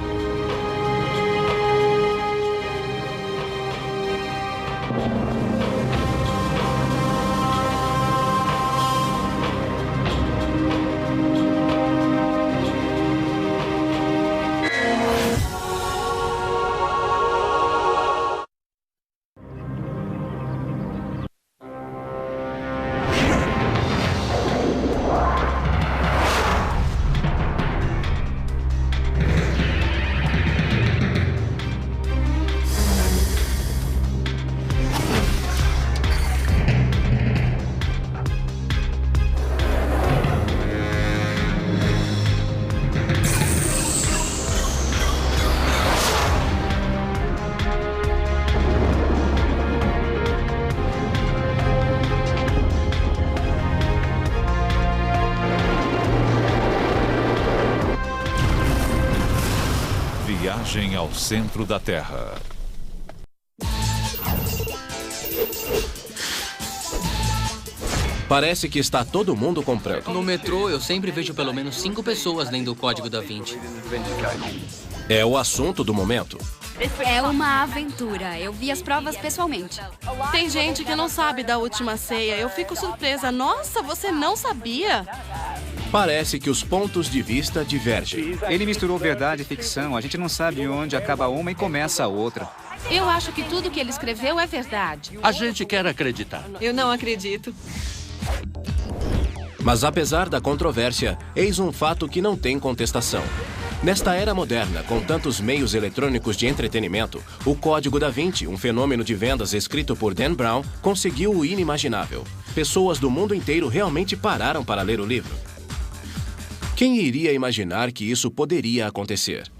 Viagem ao centro da Terra. Parece que está todo mundo comprando. No metrô, eu sempre vejo pelo menos 5 pessoas lendo o Código da Vinci. É o assunto do momento. É uma aventura. Eu vi as provas pessoalmente. Tem gente que não sabe da Última Ceia. Eu fico surpresa. Nossa, você não sabia? Parece que os pontos de vista divergem. Ele misturou verdade e ficção. A gente não sabe onde acaba uma e começa a outra. Eu acho que tudo que ele escreveu é verdade. A gente quer acreditar. Eu não acredito. Mas apesar da controvérsia, eis um fato que não tem contestação. Nesta era moderna, com tantos meios eletrônicos de entretenimento, o Código da Vinci, um fenômeno de vendas escrito por Dan Brown, conseguiu o inimaginável. Pessoas do mundo inteiro realmente pararam para ler o livro. Quem iria imaginar que isso poderia acontecer?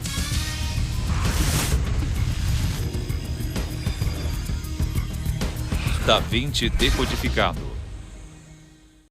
Da Vinci decodificado.